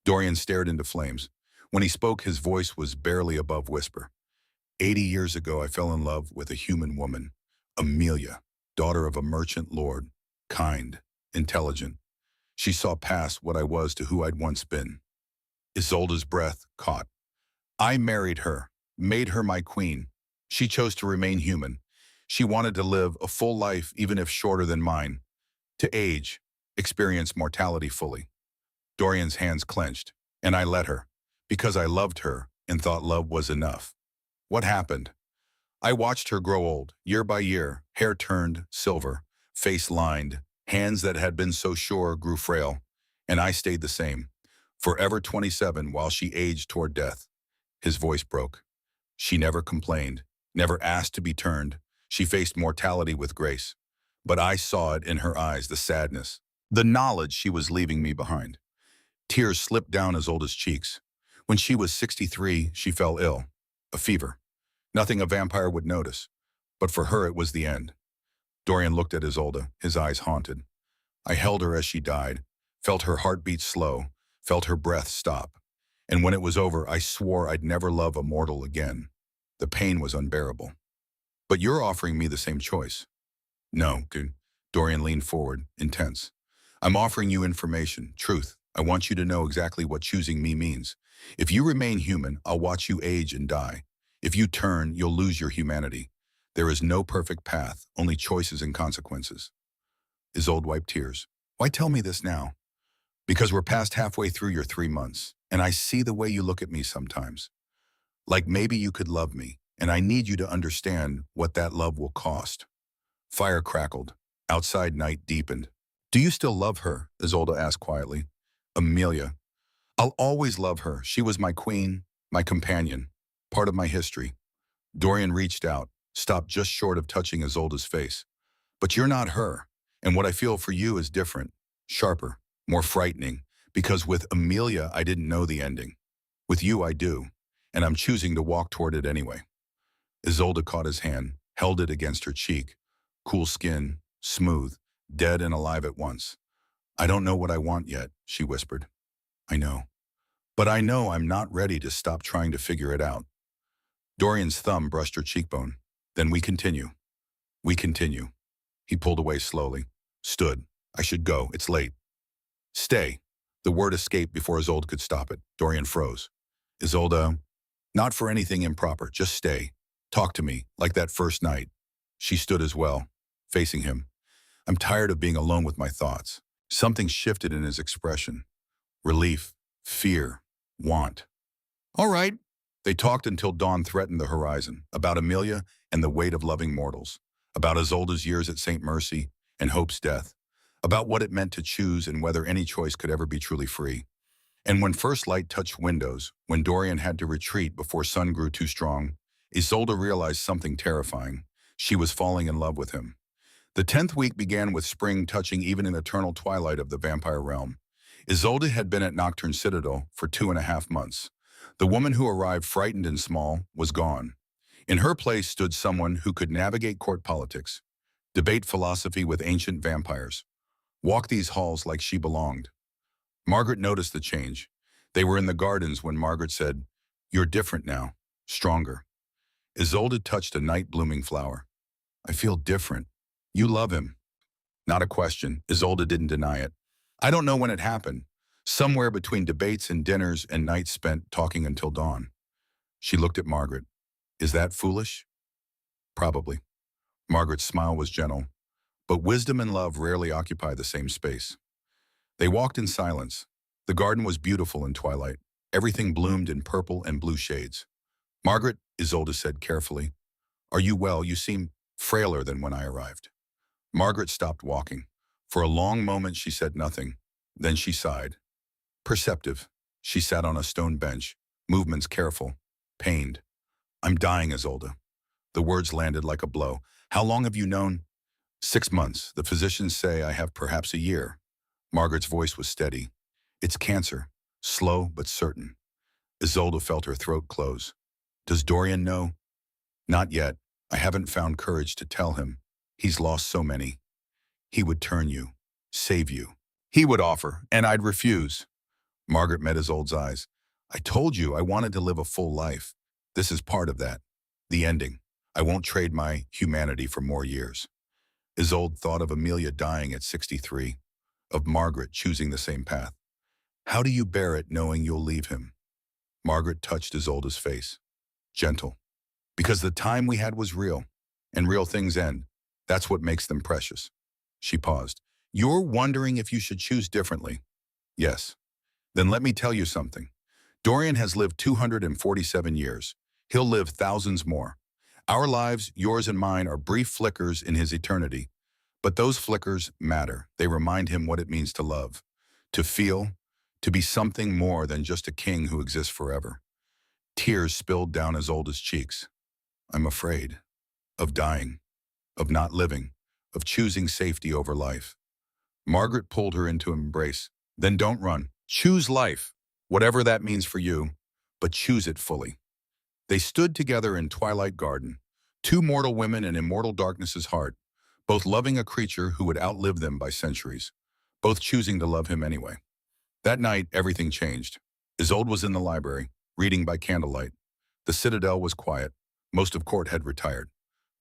Dorian stared into flames. When he spoke, his voice was barely above whisper. 80 years ago, I fell in love with a human woman, Amelia, daughter of a merchant lord, kind, intelligent. She saw past what I was to who I'd once been. Isolde's breath caught. I married her, made her my queen. She chose to remain human. She wanted to live a full life, even if shorter than mine. To age, experience mortality fully. Dorian's hands clenched, and I let her, because I loved her and thought love was enough. What happened? I watched her grow old, year by year, hair turned silver, face lined, hands that had been so sure grew frail, and I stayed the same, forever 27 while she aged toward death. His voice broke. She never complained, never asked to be turned. She faced mortality with grace. But I saw it in her eyes, the sadness, the knowledge she was leaving me behind. Tears slipped down Isolde's cheeks. When she was 63, she fell ill. A fever. Nothing a vampire would notice. But for her, it was the end. Dorian looked at Isolde, his eyes haunted. I held her as she died, felt her heartbeat slow, felt her breath stop. And when it was over, I swore I'd never love a mortal again. The pain was unbearable. But you're offering me the same choice. No, good. Dorian leaned forward, intense. I'm offering you information, truth. I want you to know exactly what choosing me means. If you remain human, I'll watch you age and die. If you turn, you'll lose your humanity. There is no perfect path, only choices and consequences. Isolde wiped tears. Why tell me this now? Because we're past halfway through your 3 months, and I see the way you look at me sometimes. Like maybe you could love me, and I need you to understand what that love will cost. Fire crackled. Outside night deepened. Do you still love her? Isolde asked quietly. Amelia. I'll always love her. She was my queen, my companion, part of my history. Dorian reached out, stopped just short of touching Isolde's face. But you're not her, and what I feel for you is different, sharper, more frightening, because with Amelia I didn't know the ending. With you I do, and I'm choosing to walk toward it anyway. Isolde caught his hand, held it against her cheek. Cool skin, smooth, dead and alive at once. I don't know what I want yet, she whispered. I know. But I know I'm not ready to stop trying to figure it out. Dorian's thumb brushed her cheekbone. Then we continue. We continue. He pulled away slowly. Stood. I should go. It's late. Stay. The word escaped before Isolde could stop it. Dorian froze. Isolde, not for anything improper. Just stay. Talk to me, like that first night. She stood as well, facing him. I'm tired of being alone with my thoughts. Something shifted in his expression. Relief, fear, want. All right. They talked until dawn threatened the horizon, about Amelia and the weight of loving mortals, about Isolde's years at St. Mercy and Hope's death, about what it meant to choose and whether any choice could ever be truly free. And when first light touched windows, when Dorian had to retreat before sun grew too strong, Isolde realized something terrifying. She was falling in love with him. The 10th week began with spring touching even an eternal twilight of the vampire realm. Isolde had been at Nocturne Citadel for 2.5 months. The woman who arrived frightened and small was gone. In her place stood someone who could navigate court politics, debate philosophy with ancient vampires, walk these halls like she belonged. Margaret noticed the change. They were in the gardens when Margaret said, "You're different now, stronger." Isolde touched a night-blooming flower. I feel different. You love him. Not a question. Isolde didn't deny it. I don't know when it happened. Somewhere between debates and dinners and nights spent talking until dawn. She looked at Margaret. Is that foolish? Probably. Margaret's smile was gentle, but wisdom and love rarely occupy the same space. They walked in silence. The garden was beautiful in twilight. Everything bloomed in purple and blue shades. Margaret, Isolde said carefully, are you well? You seem frailer than when I arrived. Margaret stopped walking. For a long moment she said nothing. Then she sighed. Perceptive. She sat on a stone bench, movements careful, pained. I'm dying, Isolde. The words landed like a blow. How long have you known? 6 months. The physicians say I have perhaps a year. Margaret's voice was steady. It's cancer. Slow but certain. Isolde felt her throat close. Does Dorian know? Not yet. I haven't found courage to tell him. He's lost so many. He would turn you. Save you. He would offer, and I'd refuse. Margaret met Isolde's eyes. I told you I wanted to live a full life. This is part of that. The ending. I won't trade my humanity for more years. Isolde thought of Amelia dying at 63, of Margaret choosing the same path. How do you bear it knowing you'll leave him? Margaret touched Isolde's face. Gentle. Because the time we had was real, and real things end. That's what makes them precious. She paused. You're wondering if you should choose differently? Yes. Then let me tell you something. Dorian has lived 247 years. He'll live thousands more. Our lives, yours and mine, are brief flickers in his eternity. But those flickers matter. They remind him what it means to love, to feel, to be something more than just a king who exists forever. Tears spilled down Isolde's cheeks. I'm afraid of dying, of not living, of choosing safety over life. Margaret pulled her into an embrace. Then don't run. Choose life, whatever that means for you, but choose it fully. They stood together in Twilight Garden, two mortal women in immortal darkness's heart, both loving a creature who would outlive them by centuries, both choosing to love him anyway. That night, everything changed. Isolde was in the library, reading by candlelight. The citadel was quiet. Most of court had retired.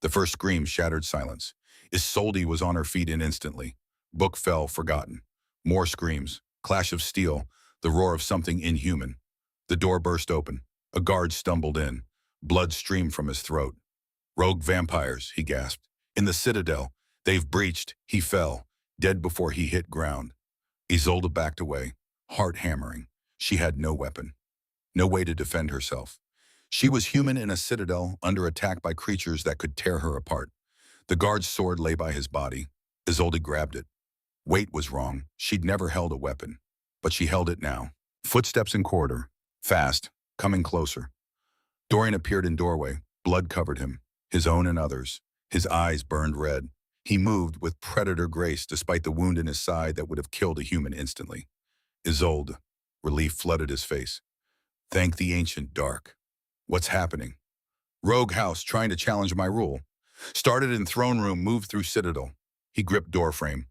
The first scream shattered silence. Isolde was on her feet instantly. Book fell, forgotten. More screams, clash of steel, the roar of something inhuman. The door burst open. A guard stumbled in. Blood streamed from his throat. Rogue vampires, he gasped. In the citadel. They've breached. He fell, dead before he hit ground. Isolde backed away, heart hammering. She had no weapon, no way to defend herself. She was human in a citadel, under attack by creatures that could tear her apart. The guard's sword lay by his body. Isolde grabbed it. Weight was wrong. She'd never held a weapon. But she held it now. Footsteps in corridor. Fast. Coming closer. Dorian appeared in doorway. Blood covered him. His own and others. His eyes burned red. He moved with predator grace despite the wound in his side that would have killed a human instantly. Isolde. Relief flooded his face. Thank the ancient dark. What's happening? Rogue house trying to challenge my rule. Started in throne room, moved through citadel. He gripped doorframe.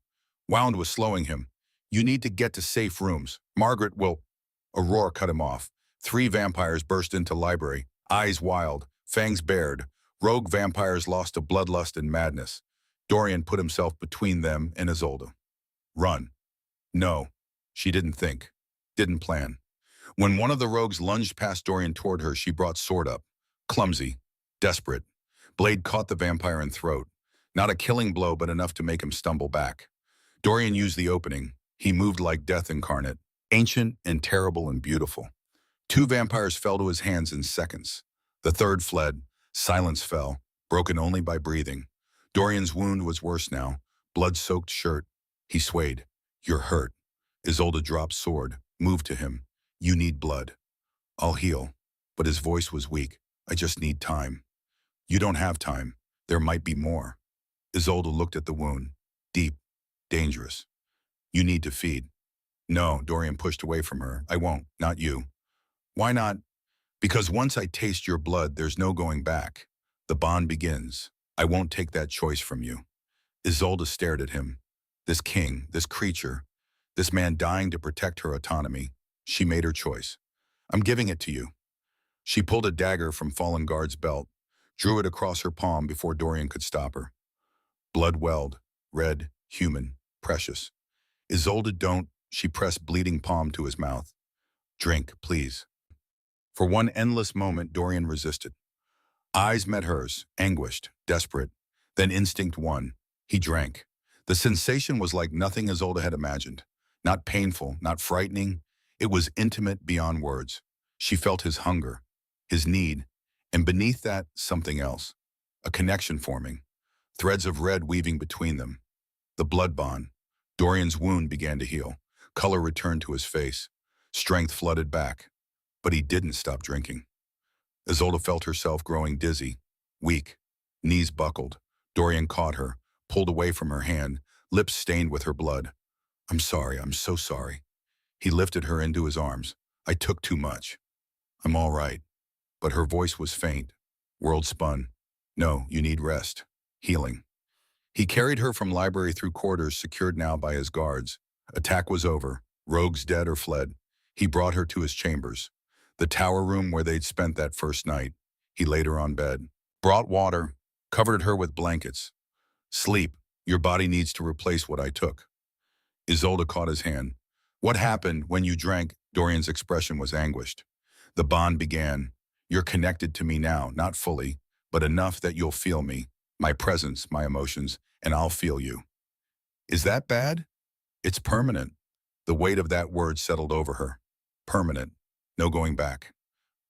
Wound was slowing him. You need to get to safe rooms. Margaret will... A roar cut him off. 3 vampires burst into library, eyes wild, fangs bared. Rogue vampires lost to bloodlust and madness. Dorian put himself between them and Isolde. Run. No. She didn't think. Didn't plan. When one of the rogues lunged past Dorian toward her, she brought sword up. Clumsy. Desperate. Blade caught the vampire in throat. Not a killing blow, but enough to make him stumble back. Dorian used the opening. He moved like death incarnate. Ancient and terrible and beautiful. 2 vampires fell to his hands in seconds. The third fled. Silence fell, broken only by breathing. Dorian's wound was worse now. Blood-soaked shirt. He swayed. You're hurt. Isolde dropped sword, moved to him. You need blood. I'll heal. But his voice was weak. I just need time. You don't have time. There might be more. Isolde looked at the wound. Deep. Dangerous. You need to feed. No, Dorian pushed away from her. I won't. Not you. Why not? Because once I taste your blood, there's no going back. The bond begins. I won't take that choice from you. Isolde stared at him. This king, this creature, this man dying to protect her autonomy. She made her choice. I'm giving it to you. She pulled a dagger from fallen guard's belt, drew it across her palm before Dorian could stop her. Blood welled, red, human, precious. Isolde, don't. She pressed bleeding palm to his mouth. Drink, please. For one endless moment, Dorian resisted. Eyes met hers, anguished, desperate. Then instinct won. He drank. The sensation was like nothing Isolde had imagined. Not painful, not frightening. It was intimate beyond words. She felt his hunger, his need, and beneath that, something else. A connection forming. Threads of red weaving between them. The blood bond. Dorian's wound began to heal. Color returned to his face. Strength flooded back. But he didn't stop drinking. Isolde felt herself growing dizzy, weak, knees buckled. Dorian caught her, pulled away from her hand, lips stained with her blood. I'm sorry, I'm so sorry. He lifted her into his arms. I took too much. I'm all right. But her voice was faint. World spun. No, you need rest. Healing. He carried her from library through corridors secured now by his guards. Attack was over. Rogues dead or fled. He brought her to his chambers. The tower room where they'd spent that first night. He laid her on bed. Brought water. Covered her with blankets. Sleep. Your body needs to replace what I took. Isolde caught his hand. What happened when you drank? Dorian's expression was anguished. The bond began. You're connected to me now, not fully, but enough that you'll feel me, my presence, my emotions, and I'll feel you. Is that bad? It's permanent. The weight of that word settled over her. Permanent. No going back.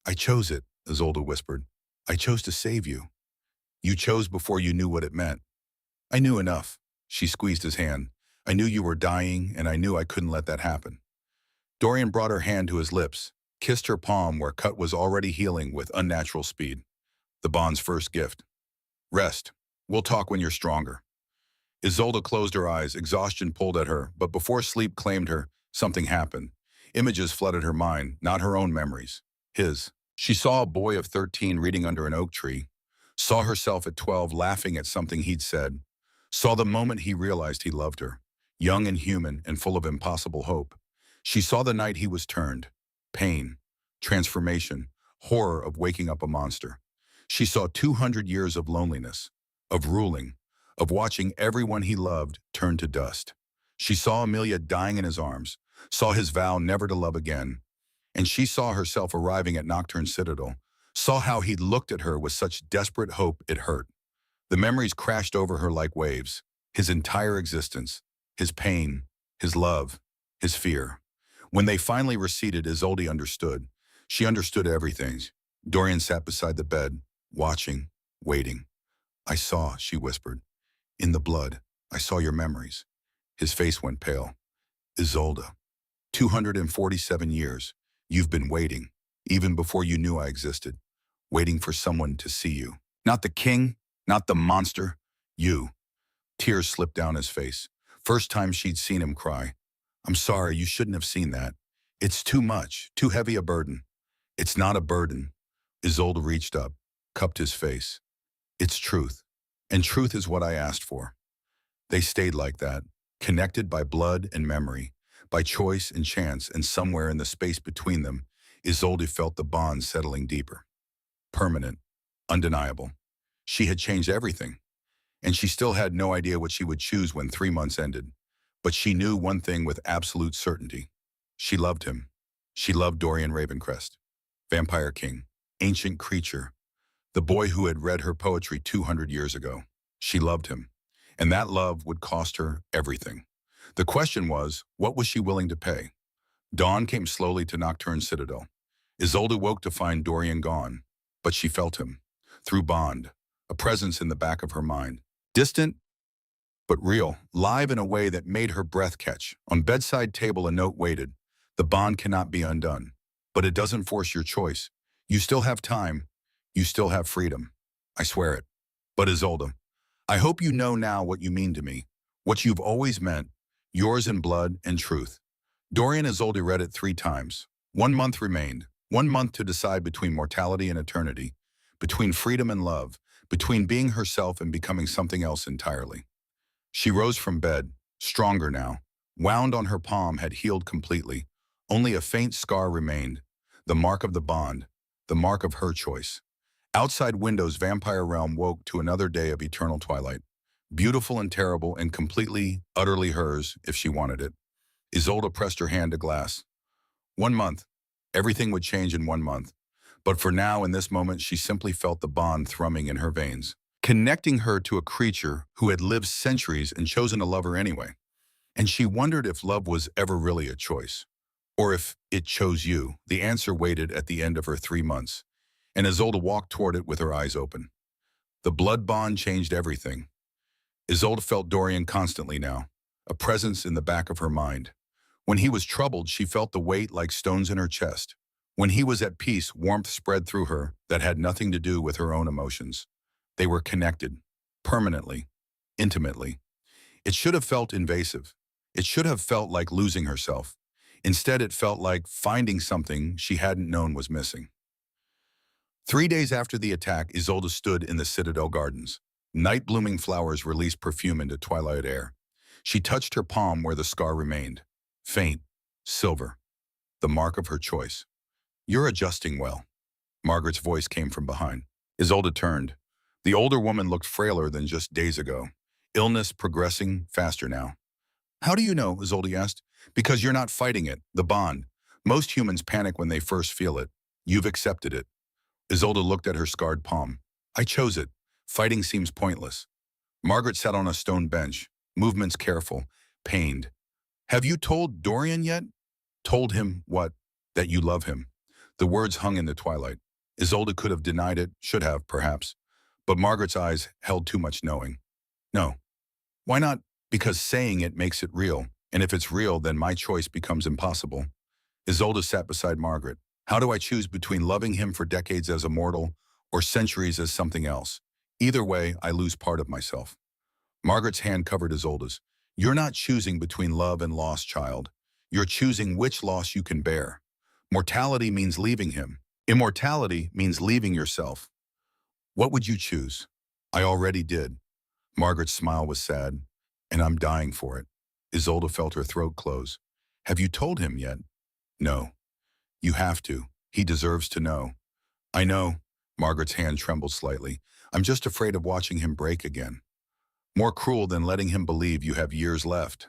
I chose it, Isolde whispered. I chose to save you. You chose before you knew what it meant. I knew enough. She squeezed his hand. I knew you were dying, and I knew I couldn't let that happen. Dorian brought her hand to his lips, kissed her palm where cut was already healing with unnatural speed. The bond's first gift. Rest. We'll talk when you're stronger. Isolde closed her eyes, exhaustion pulled at her, but before sleep claimed her, something happened. Images flooded her mind, not her own memories. His. She saw a boy of 13 reading under an oak tree, saw herself at 12 laughing at something he'd said, saw the moment he realized he loved her, young and human and full of impossible hope. She saw the night he was turned, pain, transformation, horror of waking up a monster. She saw 200 years of loneliness, of ruling, of watching everyone he loved turn to dust. She saw Amelia dying in his arms, saw his vow never to love again, and she saw herself arriving at Nocturne Citadel, saw how he'd looked at her with such desperate hope it hurt. The memories crashed over her like waves, his entire existence, his pain, his love, his fear. When they finally receded, Isolde understood. She understood everything. Dorian sat beside the bed, watching, waiting. I saw, she whispered. In the blood, I saw your memories. His face went pale. Isolde, 247 years. You've been waiting, even before you knew I existed. Waiting for someone to see you. Not the king, not the monster. You. Tears slipped down his face. First time she'd seen him cry. I'm sorry, you shouldn't have seen that. It's too much, too heavy a burden. It's not a burden. Isolde reached up, cupped his face. It's truth. And truth is what I asked for. They stayed like that, connected by blood and memory, by choice and chance, and somewhere in the space between them, Isolde felt the bond settling deeper. Permanent, undeniable. She had changed everything, and she still had no idea what she would choose when 3 months ended. But she knew one thing with absolute certainty. She loved him. She loved Dorian Ravencrest, Vampire King, ancient creature, the boy who had read her poetry 200 years ago. She loved him, and that love would cost her everything. The question was, what was she willing to pay? Dawn came slowly to Nocturne Citadel. Isolde woke to find Dorian gone, but she felt him, through bond, a presence in the back of her mind. Distant, but real, live in a way that made her breath catch. On bedside table, a note waited. The bond cannot be undone, but it doesn't force your choice. You still have time. You still have freedom. I swear it. But Isolde, I hope you know now what you mean to me, what you've always meant, yours in blood and truth. Dorian Isolde read it 3 times. 1 month remained. 1 month to decide between mortality and eternity, between freedom and love, between being herself and becoming something else entirely. She rose from bed, stronger now. Wound on her palm had healed completely. Only a faint scar remained, the mark of the bond, the mark of her choice. Outside windows, Vampire Realm woke to another day of eternal twilight. Beautiful and terrible and completely, utterly hers, if she wanted it. Isolde pressed her hand to glass. 1 month. Everything would change in 1 month. But for now, in this moment, she simply felt the bond thrumming in her veins, connecting her to a creature who had lived centuries and chosen to love her anyway. And she wondered if love was ever really a choice, or if it chose you. The answer waited at the end of her 3 months, and Isolde walked toward it with her eyes open. The blood bond changed everything. Isolde felt Dorian constantly now, a presence in the back of her mind. When he was troubled, she felt the weight like stones in her chest. When he was at peace, warmth spread through her that had nothing to do with her own emotions. They were connected, permanently, intimately. It should have felt invasive. It should have felt like losing herself. Instead, it felt like finding something she hadn't known was missing. 3 days after the attack, Isolde stood in the Citadel Gardens. Night-blooming flowers released perfume into twilight air. She touched her palm where the scar remained. Faint, silver, the mark of her choice. "You're adjusting well." Margaret's voice came from behind. Isolde turned. The older woman looked frailer than just days ago. Illness progressing faster now. "How do you know?" Isolde asked. "Because you're not fighting it, the bond. Most humans panic when they first feel it. You've accepted it." Isolde looked at her scarred palm. "I chose it. Fighting seems pointless." Margaret sat on a stone bench, movements careful, pained. "Have you told Dorian yet?" "Told him what?" "That you love him." The words hung in the twilight. Isolde could have denied it, should have, perhaps. But Margaret's eyes held too much knowing. "No." "Why not?" "Because saying it makes it real. And if it's real, then my choice becomes impossible." Isolde sat beside Margaret. "How do I choose between loving him for decades as a mortal or centuries as something else? Either way, I lose part of myself." Margaret's hand covered Isolde's. "You're not choosing between love and loss, child. You're choosing which loss you can bear. Mortality means leaving him. Immortality means leaving yourself. What would you choose?" "I already did." Margaret's smile was sad. "And I'm dying for it." Isolde felt her throat close. "Have you told him yet?" "No." "You have to. He deserves to know." "I know." Margaret's hand trembled slightly. "I'm just afraid of watching him break again. More cruel than letting him believe you have years left."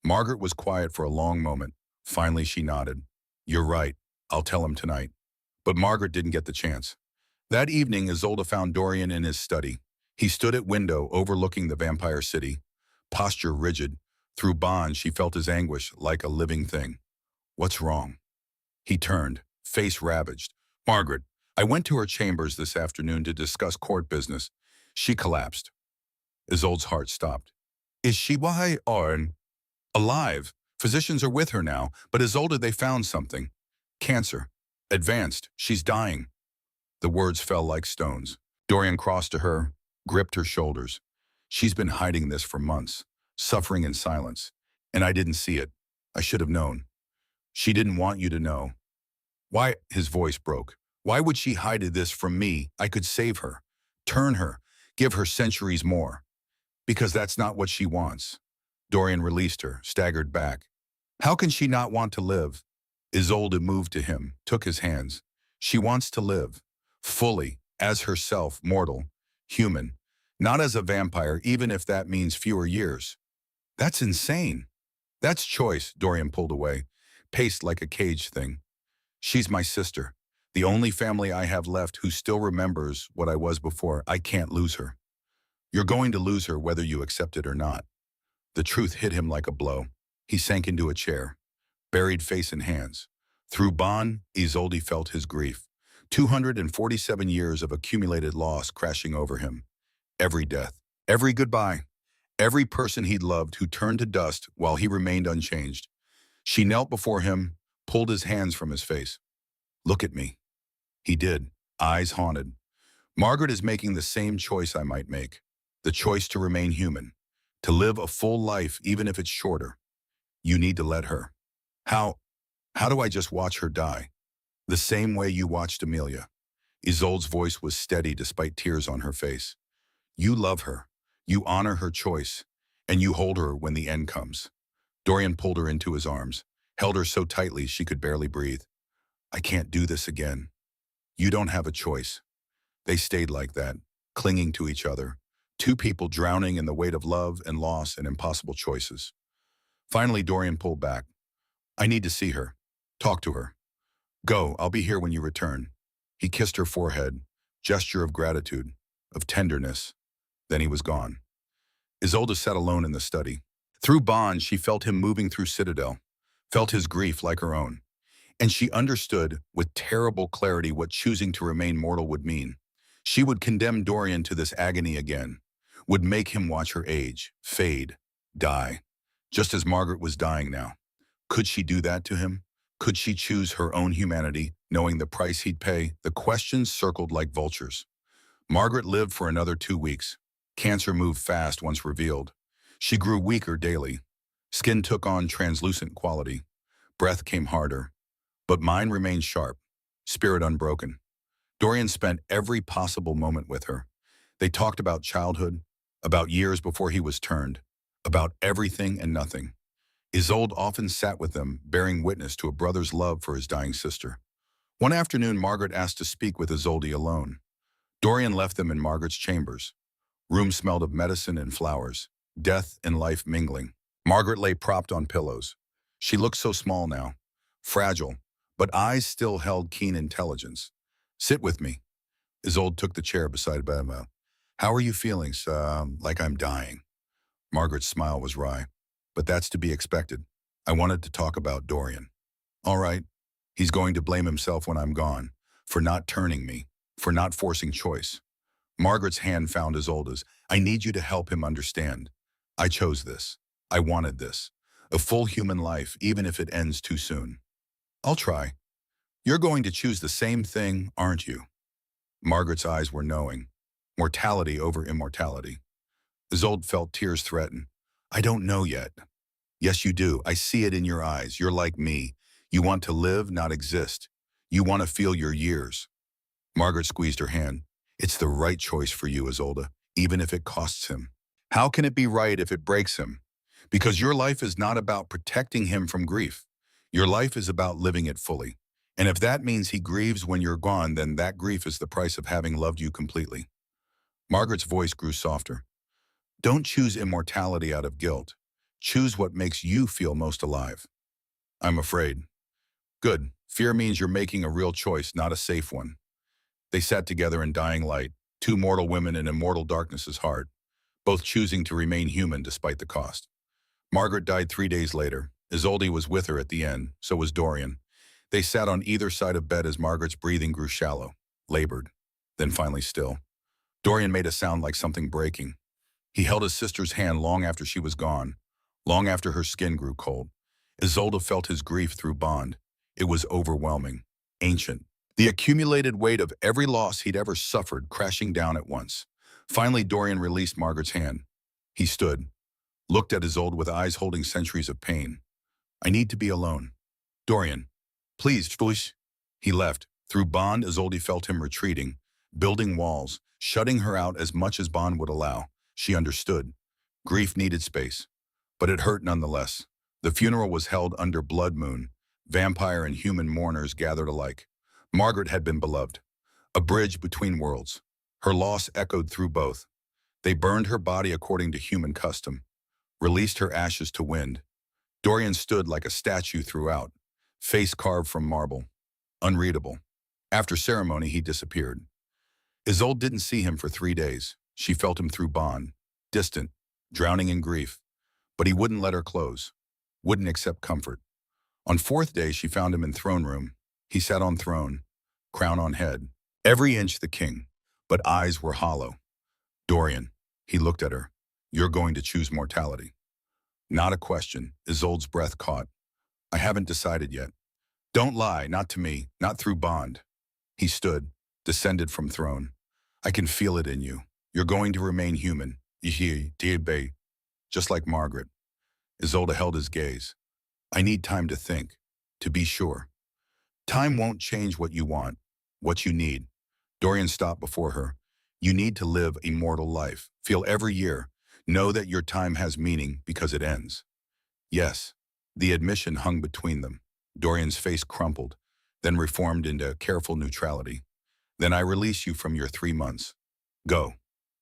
Margaret was quiet for a long moment. Finally, she nodded. "You're right. I'll tell him tonight." But Margaret didn't get the chance. That evening, Isolde found Dorian in his study. He stood at window overlooking the vampire city, posture rigid. Through bonds, she felt his anguish like a living thing. "What's wrong?" He turned, face ravaged. "Margaret, I went to her chambers this afternoon to discuss court business." She collapsed. Isolde's heart stopped. "Is she why Arn?" "Alive. Physicians are with her now, but Isolde, they found something. Cancer. Advanced. She's dying." The words fell like stones. Dorian crossed to her, gripped her shoulders. "She's been hiding this for months, suffering in silence. And I didn't see it. I should have known. She didn't want you to know." "Why?" His voice broke. "Why would she hide this from me? I could save her, turn her, give her centuries more." "Because that's not what she wants." Dorian released her, staggered back. "How can she not want to live?" Isolde moved to him, took his hands. "She wants to live. Fully, as herself, mortal, human. Not as a vampire, even if that means fewer years." "That's insane." "That's choice," Dorian pulled away, paced like a caged thing. "She's my sister. The only family I have left who still remembers what I was before. I can't lose her." "You're going to lose her whether you accept it or not." The truth hit him like a blow. He sank into a chair, buried face in hands. Through bond, Isolde felt his grief. 247 years of accumulated loss crashing over him. Every death, every goodbye, every person he'd loved who turned to dust while he remained unchanged. She knelt before him, pulled his hands from his face. "Look at me." He did, eyes haunted. "Margaret is making the same choice I might make. The choice to remain human. To live a full life even if it's shorter. You need to let her." How do I just watch her die? "The same way you watched Amelia." Isolde's voice was steady despite tears on her face. "You love her. You honor her choice. And you hold her when the end comes." Dorian pulled her into his arms, held her so tightly she could barely breathe. "I can't do this again." "You don't have a choice." They stayed like that, clinging to each other. Two people drowning in the weight of love and loss and impossible choices. Finally, Dorian pulled back. "I need to see her. Talk to her." "Go, I'll be here when you return." He kissed her forehead, gesture of gratitude, of tenderness. Then he was gone. Isolde sat alone in the study. Through bond, she felt him moving through Citadel, felt his grief like her own. And she understood with terrible clarity what choosing to remain mortal would mean. She would condemn Dorian to this agony again, would make him watch her age, fade, die, just as Margaret was dying now. Could she do that to him? Could she choose her own humanity, knowing the price he'd pay? The questions circled like vultures. Margaret lived for another 2 weeks. Cancer moved fast once revealed. She grew weaker daily. Skin took on translucent quality. Breath came harder. But mind remained sharp, spirit unbroken. Dorian spent every possible moment with her. They talked about childhood, about years before he was turned, about everything and nothing. Isolde often sat with them, bearing witness to a brother's love for his dying sister. One afternoon, Margaret asked to speak with Isolde alone. Dorian left them in Margaret's chambers. Room smelled of medicine and flowers, death and life mingling. Margaret lay propped on pillows. She looked so small now, fragile, but eyes still held keen intelligence. Sit with me. Isolde took the chair beside Bema. How are you feeling, like I'm dying? Margaret's smile was wry. But that's to be expected. I wanted to talk about Dorian. All right. He's going to blame himself when I'm gone, for not turning me, for not forcing choice. Margaret's hand found Isolde's. I need you to help him understand. I chose this. I wanted this. A full human life, even if it ends too soon. I'll try. You're going to choose the same thing, aren't you? Margaret's eyes were knowing. Mortality over immortality. Isolde felt tears threaten. I don't know yet. Yes, you do. I see it in your eyes. You're like me. You want to live, not exist. You want to feel your years. Margaret squeezed her hand. It's the right choice for you, Isolde, even if it costs him. How can it be right if it breaks him? Because your life is not about protecting him from grief. Your life is about living it fully. And if that means he grieves when you're gone, then that grief is the price of having loved you completely. Margaret's voice grew softer. Don't choose immortality out of guilt. Choose what makes you feel most alive. I'm afraid. Good. Fear means you're making a real choice, not a safe one. They sat together in dying light, two mortal women in immortal darkness's heart, both choosing to remain human despite the cost. Margaret died 3 days later. Isolde was with her at the end, so was Dorian. They sat on either side of bed as Margaret's breathing grew shallow, labored, then finally still. Dorian made a sound like something breaking. He held his sister's hand long after she was gone, long after her skin grew cold. Isolde felt his grief through bond. It was overwhelming, ancient. The accumulated weight of every loss he'd ever suffered crashing down at once. Finally, Dorian released Margaret's hand. He stood, looked at Isolde with eyes holding centuries of pain. I need to be alone. Dorian, please, Fush. He left. Through bond, Isolde felt him retreating, building walls, shutting her out as much as bond would allow. She understood. Grief needed space, but it hurt nonetheless. The funeral was held under blood moon. Vampire and human mourners gathered alike. Margaret had been beloved, a bridge between worlds. Her loss echoed through both. They burned her body according to human custom, released her ashes to wind. Dorian stood like a statue throughout, face carved from marble, unreadable. After ceremony, he disappeared. Isolde didn't see him for 3 days. She felt him through bond, distant, drowning in grief. But he wouldn't let her close, wouldn't accept comfort. On 4th day, she found him in throne room. He sat on throne, crown on head, every inch the king, but eyes were hollow. Dorian, he looked at her. You're going to choose mortality. Not a question. Isolde's breath caught. I haven't decided yet. Don't lie, not to me, not through bond. He stood, descended from throne. I can feel it in you. You're going to remain human. Just like Margaret. Isolde held his gaze. I need time to think, to be sure. Time won't change what you want, what you need. Dorian stopped before her. You need to live a mortal life. Feel every year. Know that your time has meaning because it ends. Yes. The admission hung between them. Dorian's face crumpled, then reformed into careful neutrality. Then I release you from your 3 months. Go.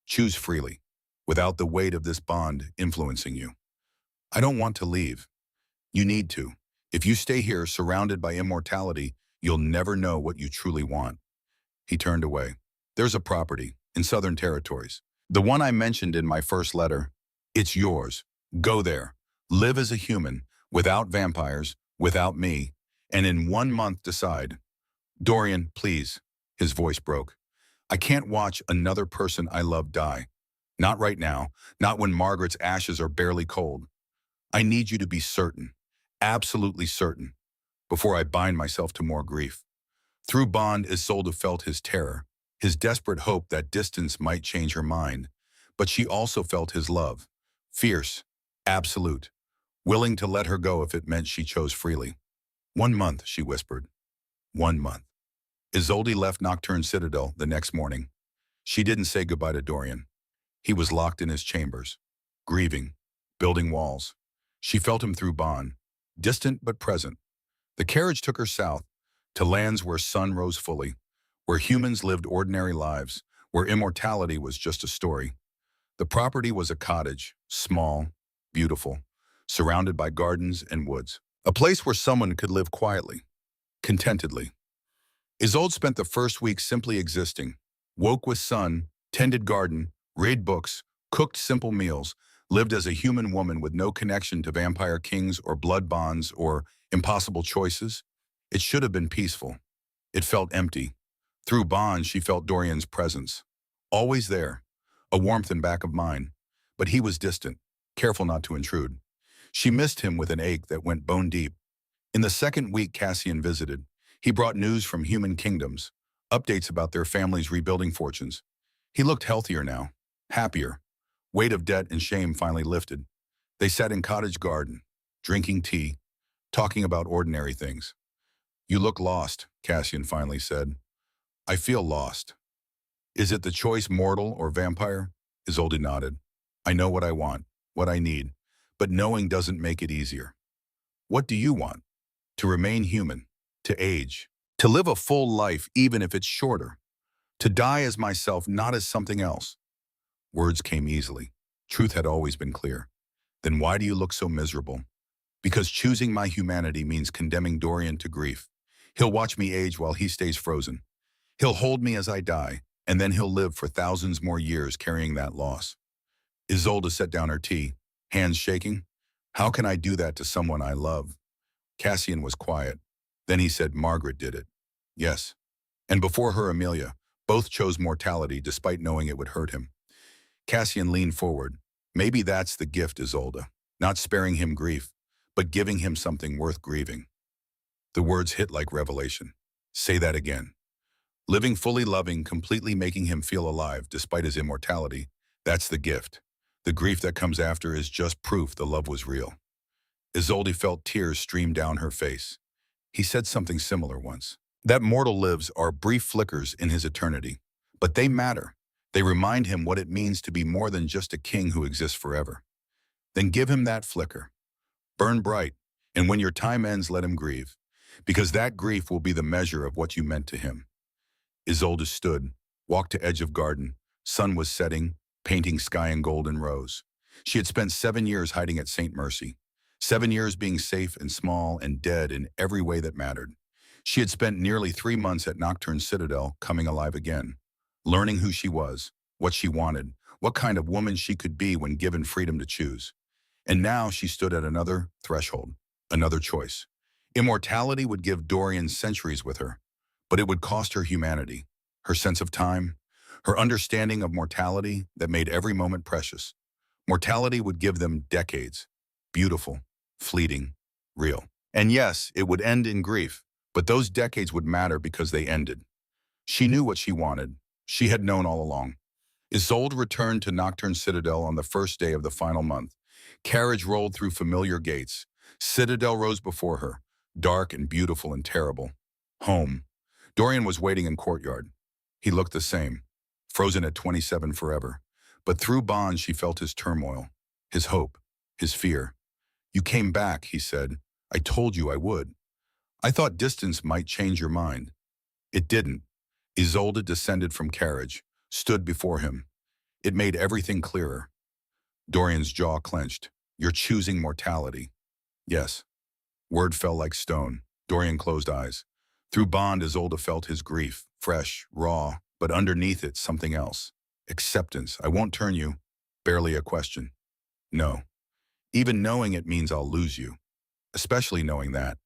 Choose freely, without the weight of this bond influencing you. I don't want to leave. You need to. If you stay here surrounded by immortality, you'll never know what you truly want. He turned away. There's a property in Southern Territories. The one I mentioned in my first letter. It's yours. Go there. Live as a human, without vampires, without me, and in 1 month decide. Dorian, please. His voice broke. I can't watch another person I love die. Not right now. Not when Margaret's ashes are barely cold. I need you to be certain. Absolutely certain. before I bind myself to more grief. Through bond, Isolde felt his terror, his desperate hope that distance might change her mind. But she also felt his love, fierce, absolute, willing to let her go if it meant she chose freely. 1 month, she whispered. 1 month. Isolde left Nocturne Citadel the next morning. She didn't say goodbye to Dorian. He was locked in his chambers, grieving, building walls. She felt him through bond, distant but present. The carriage took her south, to lands where sun rose fully, where humans lived ordinary lives, where immortality was just a story. The property was a cottage, small, beautiful, surrounded by gardens and woods. A place where someone could live quietly, contentedly. Isolde spent the first week simply existing, woke with sun, tended garden, read books, cooked simple meals, lived as a human woman with no connection to vampire kings or blood bonds or impossible choices. It should have been peaceful. It felt empty. Through bond, she felt Dorian's presence. Always there, a warmth in back of mind. But he was distant, careful not to intrude. She missed him with an ache that went bone deep. In the second week Cassian visited, he brought news from human kingdoms, updates about their families' rebuilding fortunes. He looked healthier now, happier. Weight of debt and shame finally lifted. They sat in cottage garden, drinking tea, talking about ordinary things. You look lost, Cassian finally said. I feel lost. Is it the choice mortal or vampire? Isolde nodded. I know what I want, what I need, but knowing doesn't make it easier. What do you want? To remain human, to age, to live a full life even if it's shorter, to die as myself, not as something else. Words came easily. Truth had always been clear. Then why do you look so miserable? Because choosing my humanity means condemning Dorian to grief. He'll watch me age while he stays frozen. He'll hold me as I die, and then he'll live for thousands more years carrying that loss. Isolde set down her tea, hands shaking. How can I do that to someone I love? Cassian was quiet. Then he said Margaret did it. Yes. And before her Amelia, both chose mortality despite knowing it would hurt him. Cassian leaned forward. Maybe that's the gift, Isolde. Not sparing him grief, but giving him something worth grieving. The words hit like revelation. Say that again. Living fully loving, completely making him feel alive despite his immortality, that's the gift. The grief that comes after is just proof the love was real. Isolde felt tears stream down her face. He said something similar once. That mortal lives are brief flickers in his eternity, but they matter. They remind him what it means to be more than just a king who exists forever. Then give him that flicker. Burn bright, and when your time ends, let him grieve, because that grief will be the measure of what you meant to him. Isolde stood, walked to edge of garden. Sun was setting, painting sky in gold and rose. She had spent 7 years hiding at St. Mercy, 7 years being safe and small and dead in every way that mattered. She had spent nearly 3 months at Nocturne Citadel, coming alive again, learning who she was, what she wanted, what kind of woman she could be when given freedom to choose. And now she stood at another threshold, another choice. Immortality would give Dorian centuries with her, but it would cost her humanity, her sense of time, her understanding of mortality that made every moment precious. Mortality would give them decades, beautiful, fleeting, real. And yes, it would end in grief, but those decades would matter because they ended. She knew what she wanted. She had known all along. Isolde returned to Nocturne Citadel on the first day of the final month. Carriage rolled through familiar gates. Citadel rose before her, dark and beautiful and terrible. Home. Dorian was waiting in courtyard. He looked the same, frozen at 27 forever. But through bond she felt his turmoil, his hope, his fear. You came back, he said. I told you I would. I thought distance might change your mind. It didn't. Isolde descended from carriage, stood before him. It made everything clearer. Dorian's jaw clenched. You're choosing mortality. Yes. Word fell like stone. Dorian closed eyes. Through bond, Isolde felt his grief, fresh, raw, but underneath it, something else. Acceptance. I won't turn you. Barely a question. No. Even knowing it means I'll lose you. Especially knowing that.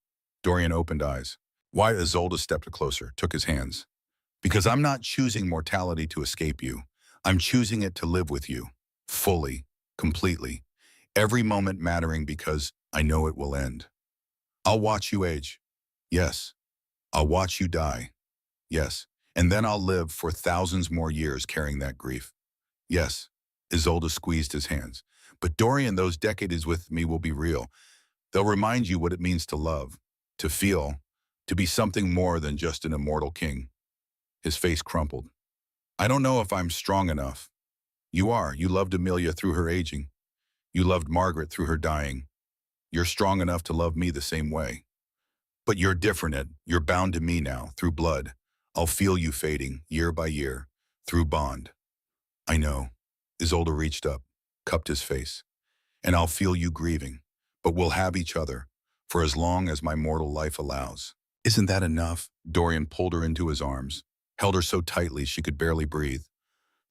Dorian opened eyes. Why? Isolde stepped closer, took his hands. Because I'm not choosing mortality to escape you. I'm choosing it to live with you. Fully. Completely. Every moment mattering because I know it will end. I'll watch you age. Yes. I'll watch you die. Yes. And then I'll live for thousands more years carrying that grief. Yes. Isolde squeezed his hands. But Dorian, those decades with me will be real. They'll remind you what it means to love, to feel, to be something more than just an immortal king. His face crumpled. I don't know if I'm strong enough. You are. You loved Amelia through her aging. You loved Margaret through her dying. You're strong enough to love me the same way. But you're different, Ed. You're bound to me now, through blood. I'll feel you fading, year by year, through bond. I know. Isolde reached up, cupped his face. And I'll feel you grieving. But we'll have each other, for as long as my mortal life allows. Isn't that enough? Dorian pulled her into his arms, held her so tightly she could barely breathe.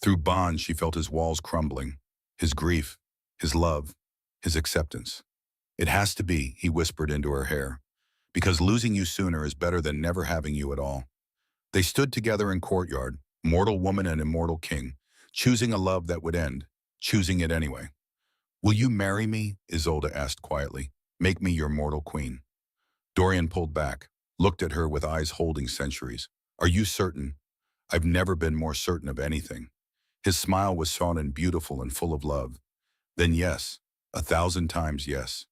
Through bond, she felt his walls crumbling, his grief, his love, his acceptance. It has to be, he whispered into her hair, because losing you sooner is better than never having you at all. They stood together in courtyard, mortal woman and immortal king, choosing a love that would end, choosing it anyway. Will you marry me? Isolde asked quietly. Make me your mortal queen. Dorian pulled back, looked at her with eyes holding centuries. Are you certain? I've never been more certain of anything. His smile was soft and beautiful and full of love. Then yes, 1,000 times yes.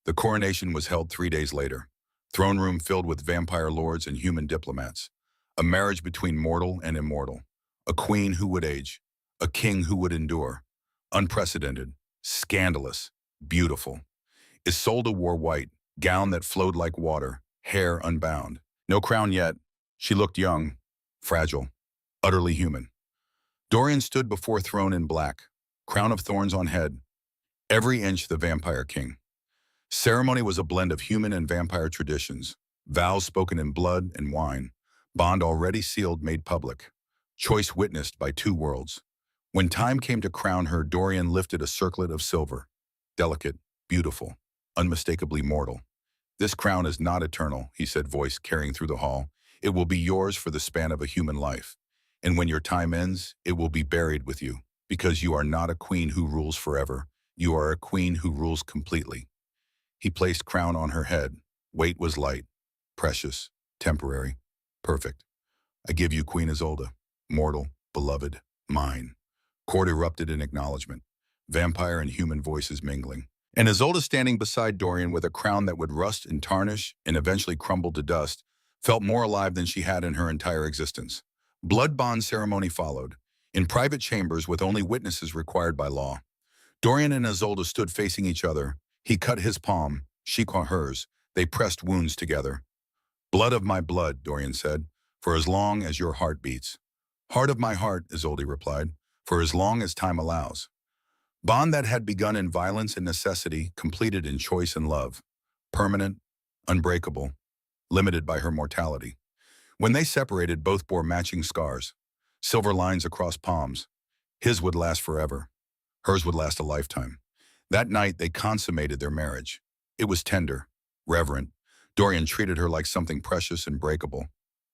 The coronation was held 3 days later. Throne room filled with vampire lords and human diplomats. A marriage between mortal and immortal. A queen who would age. A king who would endure. Unprecedented. Scandalous. Beautiful. Isolde wore white, gown that flowed like water, hair unbound. No crown yet. She looked young, fragile, utterly human. Dorian stood before throne in black, crown of thorns on head, every inch the vampire king. Ceremony was a blend of human and vampire traditions, vows spoken in blood and wine, bond already sealed made public, choice witnessed by two worlds. When time came to crown her, Dorian lifted a circlet of silver, delicate, beautiful, unmistakably mortal. This crown is not eternal, he said, voice carrying through the hall. It will be yours for the span of a human life. And when your time ends, it will be buried with you, because you are not a queen who rules forever. You are a queen who rules completely. He placed crown on her head. Weight was light, precious, temporary, perfect. I give you Queen Isolde, mortal, beloved, mine. Court erupted in acknowledgement, vampire and human voices mingling. And Isolde, standing beside Dorian with a crown that would rust and tarnish and eventually crumble to dust, felt more alive than she had in her entire existence. Blood bond ceremony followed, in private chambers with only witnesses required by law. Dorian and Isolde stood facing each other. He cut his palm, she caught hers. They pressed wounds together. Blood of my blood, Dorian said, for as long as your heart beats. Heart of my heart, Isolde replied, for as long as time allows. Bond that had begun in violence and necessity, completed in choice and love. Permanent, unbreakable, limited by her mortality. When they separated, both bore matching scars, silver lines across palms. His would last forever. Hers would last a lifetime. That night, they consummated their marriage. It was tender, reverent. Dorian treated her like something precious and breakable,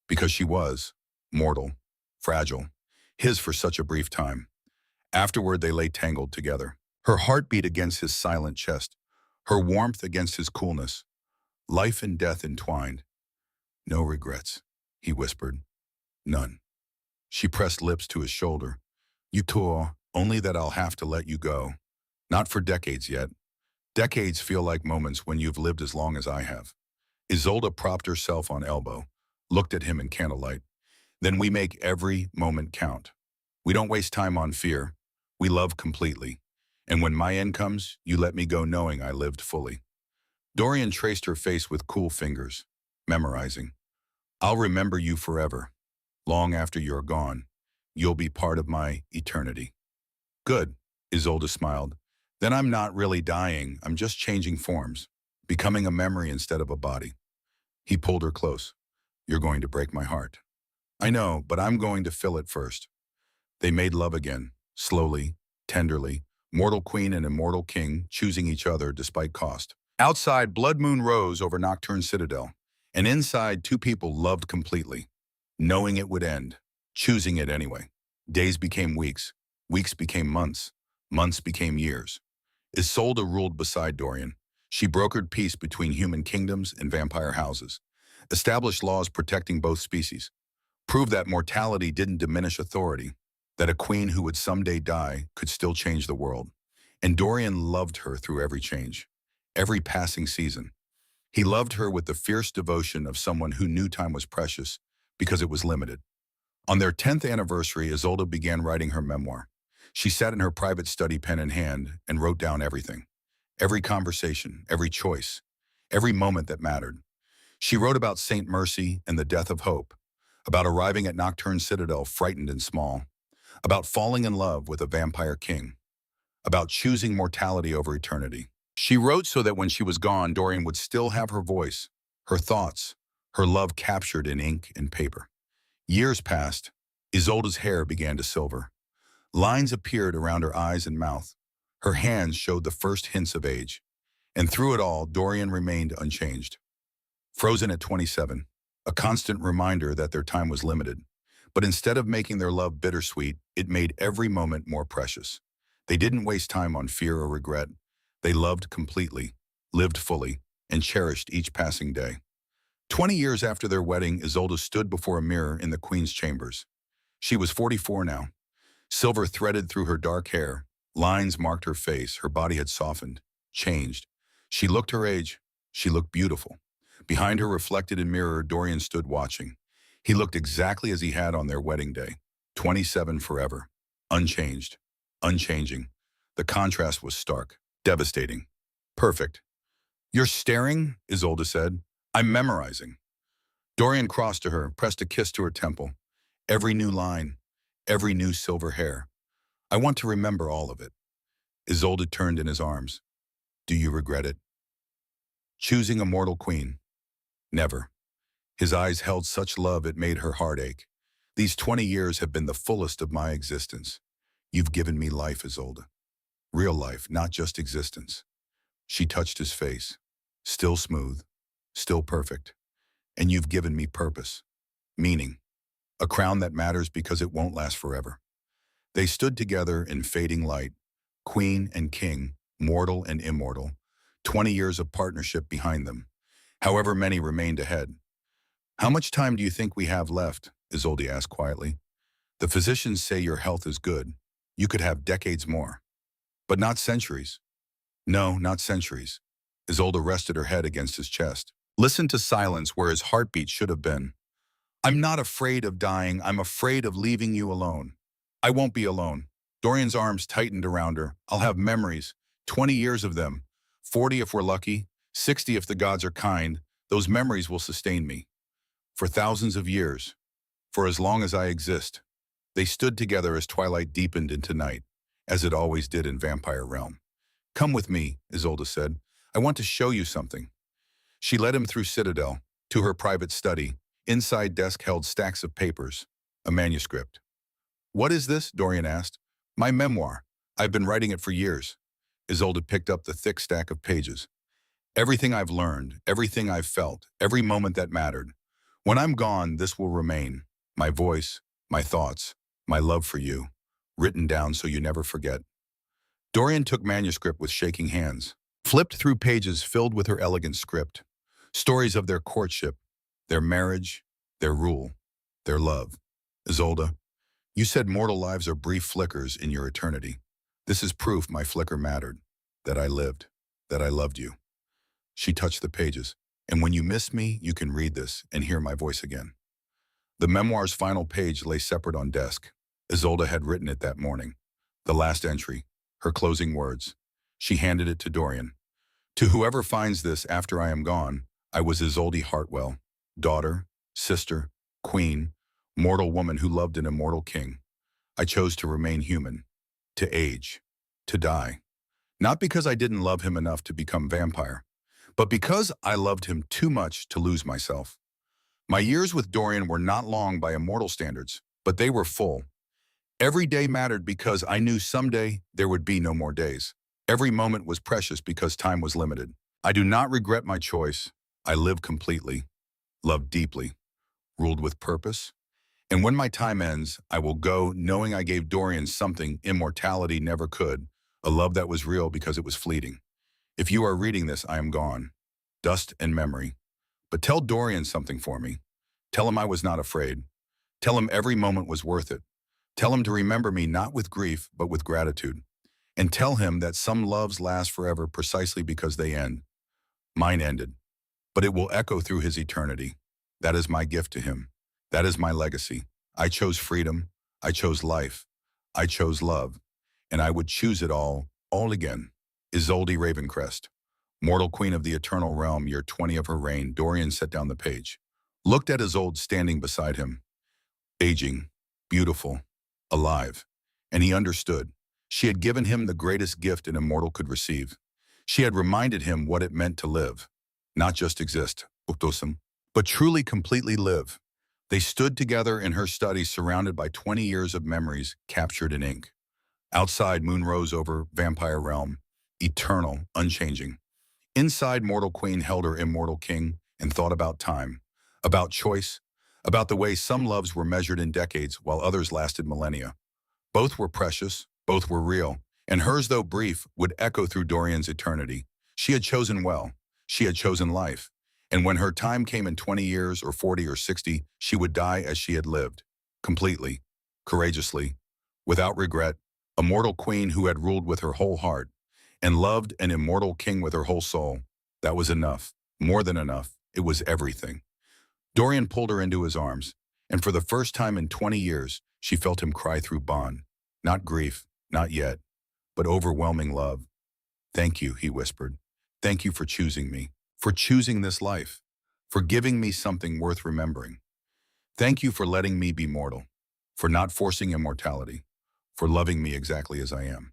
because she was mortal, fragile, his for such a brief time. Afterward, they lay tangled together. Her heart beat against his silent chest, her warmth against his coolness. Life and death entwined. No regrets, he whispered. None. She pressed lips to his shoulder. You tore, only that I'll have to let you go. Not for decades yet. Decades feel like moments when you've lived as long as I have. Isolde propped herself on elbow, looked at him in candlelight. Then we make every moment count. We don't waste time on fear. We love completely. And when my end comes, you let me go knowing I lived fully. Dorian traced her face with cool fingers, memorizing. I'll remember you forever. Long after you're gone, you'll be part of my eternity. Good, Isolde smiled. Then I'm not really dying, I'm just changing forms, becoming a memory instead of a body. He pulled her close. You're going to break my heart. I know, but I'm going to fill it first. They made love again, slowly, tenderly, mortal queen and immortal king choosing each other despite cost. Outside, blood moon rose over Nocturne Citadel, and inside, two people loved completely, knowing it would end, choosing it anyway. Days became weeks, weeks became months, months became years. Isolde ruled beside Dorian. She brokered peace between human kingdoms and vampire houses. established laws protecting both species, proved that mortality didn't diminish authority, that a queen who would someday die could still change the world. And Dorian loved her through every change, every passing season. He loved her with the fierce devotion of someone who knew time was precious because it was limited. On their 10th anniversary, Isolde began writing her memoir. She sat in her private study, pen in hand, and wrote down everything. Every conversation, every choice, every moment that mattered. She wrote about Saint Mercy and the death of hope, about arriving at Nocturne Citadel frightened and small, about falling in love with a vampire king, about choosing mortality over eternity. She wrote so that when she was gone, Dorian would still have her voice, her thoughts, her love captured in ink and paper. Years passed. Isolde's hair began to silver. Lines appeared around her eyes and mouth. Her hands showed the first hints of age. And through it all, Dorian remained unchanged. Frozen at 27, a constant reminder that their time was limited. But instead of making their love bittersweet, it made every moment more precious. They didn't waste time on fear or regret. They loved completely, lived fully, and cherished each passing day. 20 years after their wedding, Isolde stood before a mirror in the Queen's chambers. She was 44 now. Silver threaded through her dark hair. Lines marked her face. Her body had softened, changed. She looked her age. She looked beautiful. Behind her reflected in mirror, Dorian stood watching. He looked exactly as he had on their wedding day. 27 forever. Unchanged. Unchanging. The contrast was stark. Devastating. Perfect. "You're staring?" Isolde said. "I'm memorizing." Dorian crossed to her, pressed a kiss to her temple. Every new line, every new silver hair. "I want to remember all of it." Isolde turned in his arms. "Do you regret it?" Choosing a mortal queen? Never. His eyes held such love it made her heart ache. "These 20 years have been the fullest of my existence. You've given me life, Isolde. Real life, not just existence." She touched his face. "Still smooth, still perfect. And you've given me purpose, meaning, a crown that matters because it won't last forever." They stood together in fading light, queen and king, mortal and immortal, 20 years of partnership behind them, however many remained ahead. "How much time do you think we have left?" Isolde asked quietly. "The physicians say your health is good. You could have decades more. But not centuries." "No, not centuries." Isolde rested her head against his chest. Listened to silence where his heartbeat should have been. "I'm not afraid of dying. I'm afraid of leaving you alone." "I won't be alone." Dorian's arms tightened around her. "I'll have memories, 20 years of them, 40 if we're lucky, 60 if the gods are kind. Those memories will sustain me. For thousands of years, for as long as I exist." They stood together as twilight deepened into night, as it always did in Vampire Realm. "Come with me," Isolde said. "I want to show you something." She led him through Citadel, to her private study. Inside desk held stacks of papers, a manuscript. "What is this?" Dorian asked. "My memoir. I've been writing it for years." Isolde picked up the thick stack of pages. "Everything I've learned, everything I've felt, every moment that mattered. When I'm gone, this will remain. My voice, my thoughts, my love for you, written down so you never forget." Dorian took manuscript with shaking hands, flipped through pages filled with her elegant script. Stories of their courtship, their marriage, their rule, their love. "Isolde, you said mortal lives are brief flickers in your eternity. This is proof my flicker mattered, that I lived, that I loved you." She touched the pages. "And when you miss me, you can read this and hear my voice again." The memoir's final page lay separate on desk. Isolde had written it that morning. The last entry, her closing words. She handed it to Dorian. "To whoever finds this after I am gone, I was Isolde Hartwell, daughter, sister, queen, mortal woman who loved an immortal king. I chose to remain human, to age, to die. Not because I didn't love him enough to become vampire, but because I loved him too much to lose myself. My years with Dorian were not long by immortal standards, but they were full. Every day mattered because I knew someday there would be no more days. Every moment was precious because time was limited. I do not regret my choice. I live completely, loved deeply, ruled with purpose. And when my time ends, I will go knowing I gave Dorian something immortality never could, a love that was real because it was fleeting. If you are reading this, I am gone. Dust and memory. But tell Dorian something for me. Tell him I was not afraid. Tell him every moment was worth it. Tell him to remember me not with grief, but with gratitude. And tell him that some loves last forever precisely because they end. Mine ended, but it will echo through his eternity. That is my gift to him. That is my legacy. I chose freedom. I chose life. I chose love. And I would choose it all again. Isolde Ravencrest, mortal queen of the eternal realm, year 20 of her reign. Dorian set down the page, looked at Isolde standing beside him, aging, beautiful, alive. And he understood. She had given him the greatest gift an immortal could receive. She had reminded him what it meant to live, not just exist, but truly completely live. They stood together in her study, surrounded by 20 years of memories captured in ink. Outside, moon rose over vampire realm, eternal, unchanging. Inside, mortal queen held her immortal king and thought about time, about choice, about the way some loves were measured in decades while others lasted millennia. Both were precious, both were real, and hers, though brief, would echo through Dorian's eternity. She had chosen well. She had chosen life. And when her time came in 20 years or 40 or 60, she would die as she had lived, completely, courageously, without regret, a mortal queen who had ruled with her whole heart and loved an immortal king with her whole soul. That was enough, more than enough. It was everything. Dorian pulled her into his arms, and for the first time in 20 years, she felt him cry through bond. Not grief, not yet, but overwhelming love. Thank you, he whispered. Thank you for choosing me, for choosing this life, for giving me something worth remembering. Thank you for letting me be mortal, for not forcing immortality, for loving me exactly as I am.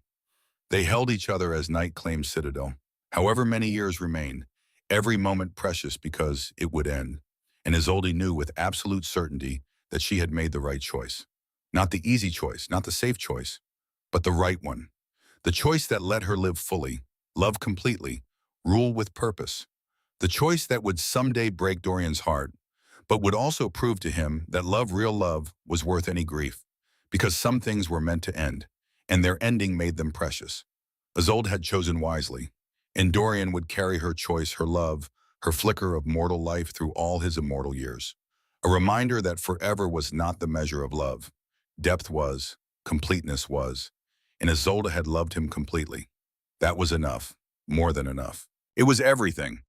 They held each other as night claimed citadel. However many years remained, every moment precious because it would end. And Isolde knew with absolute certainty that she had made the right choice. Not the easy choice, not the safe choice, but the right one. The choice that let her live fully, love completely, rule with purpose. The choice that would someday break Dorian's heart, but would also prove to him that love, real love, was worth any grief. Because some things were meant to end, and their ending made them precious. Isolde had chosen wisely, and Dorian would carry her choice, her love, her flicker of mortal life through all his immortal years. A reminder that forever was not the measure of love. Depth was, completeness was, and Isolde had loved him completely. That was enough, more than enough. It was everything.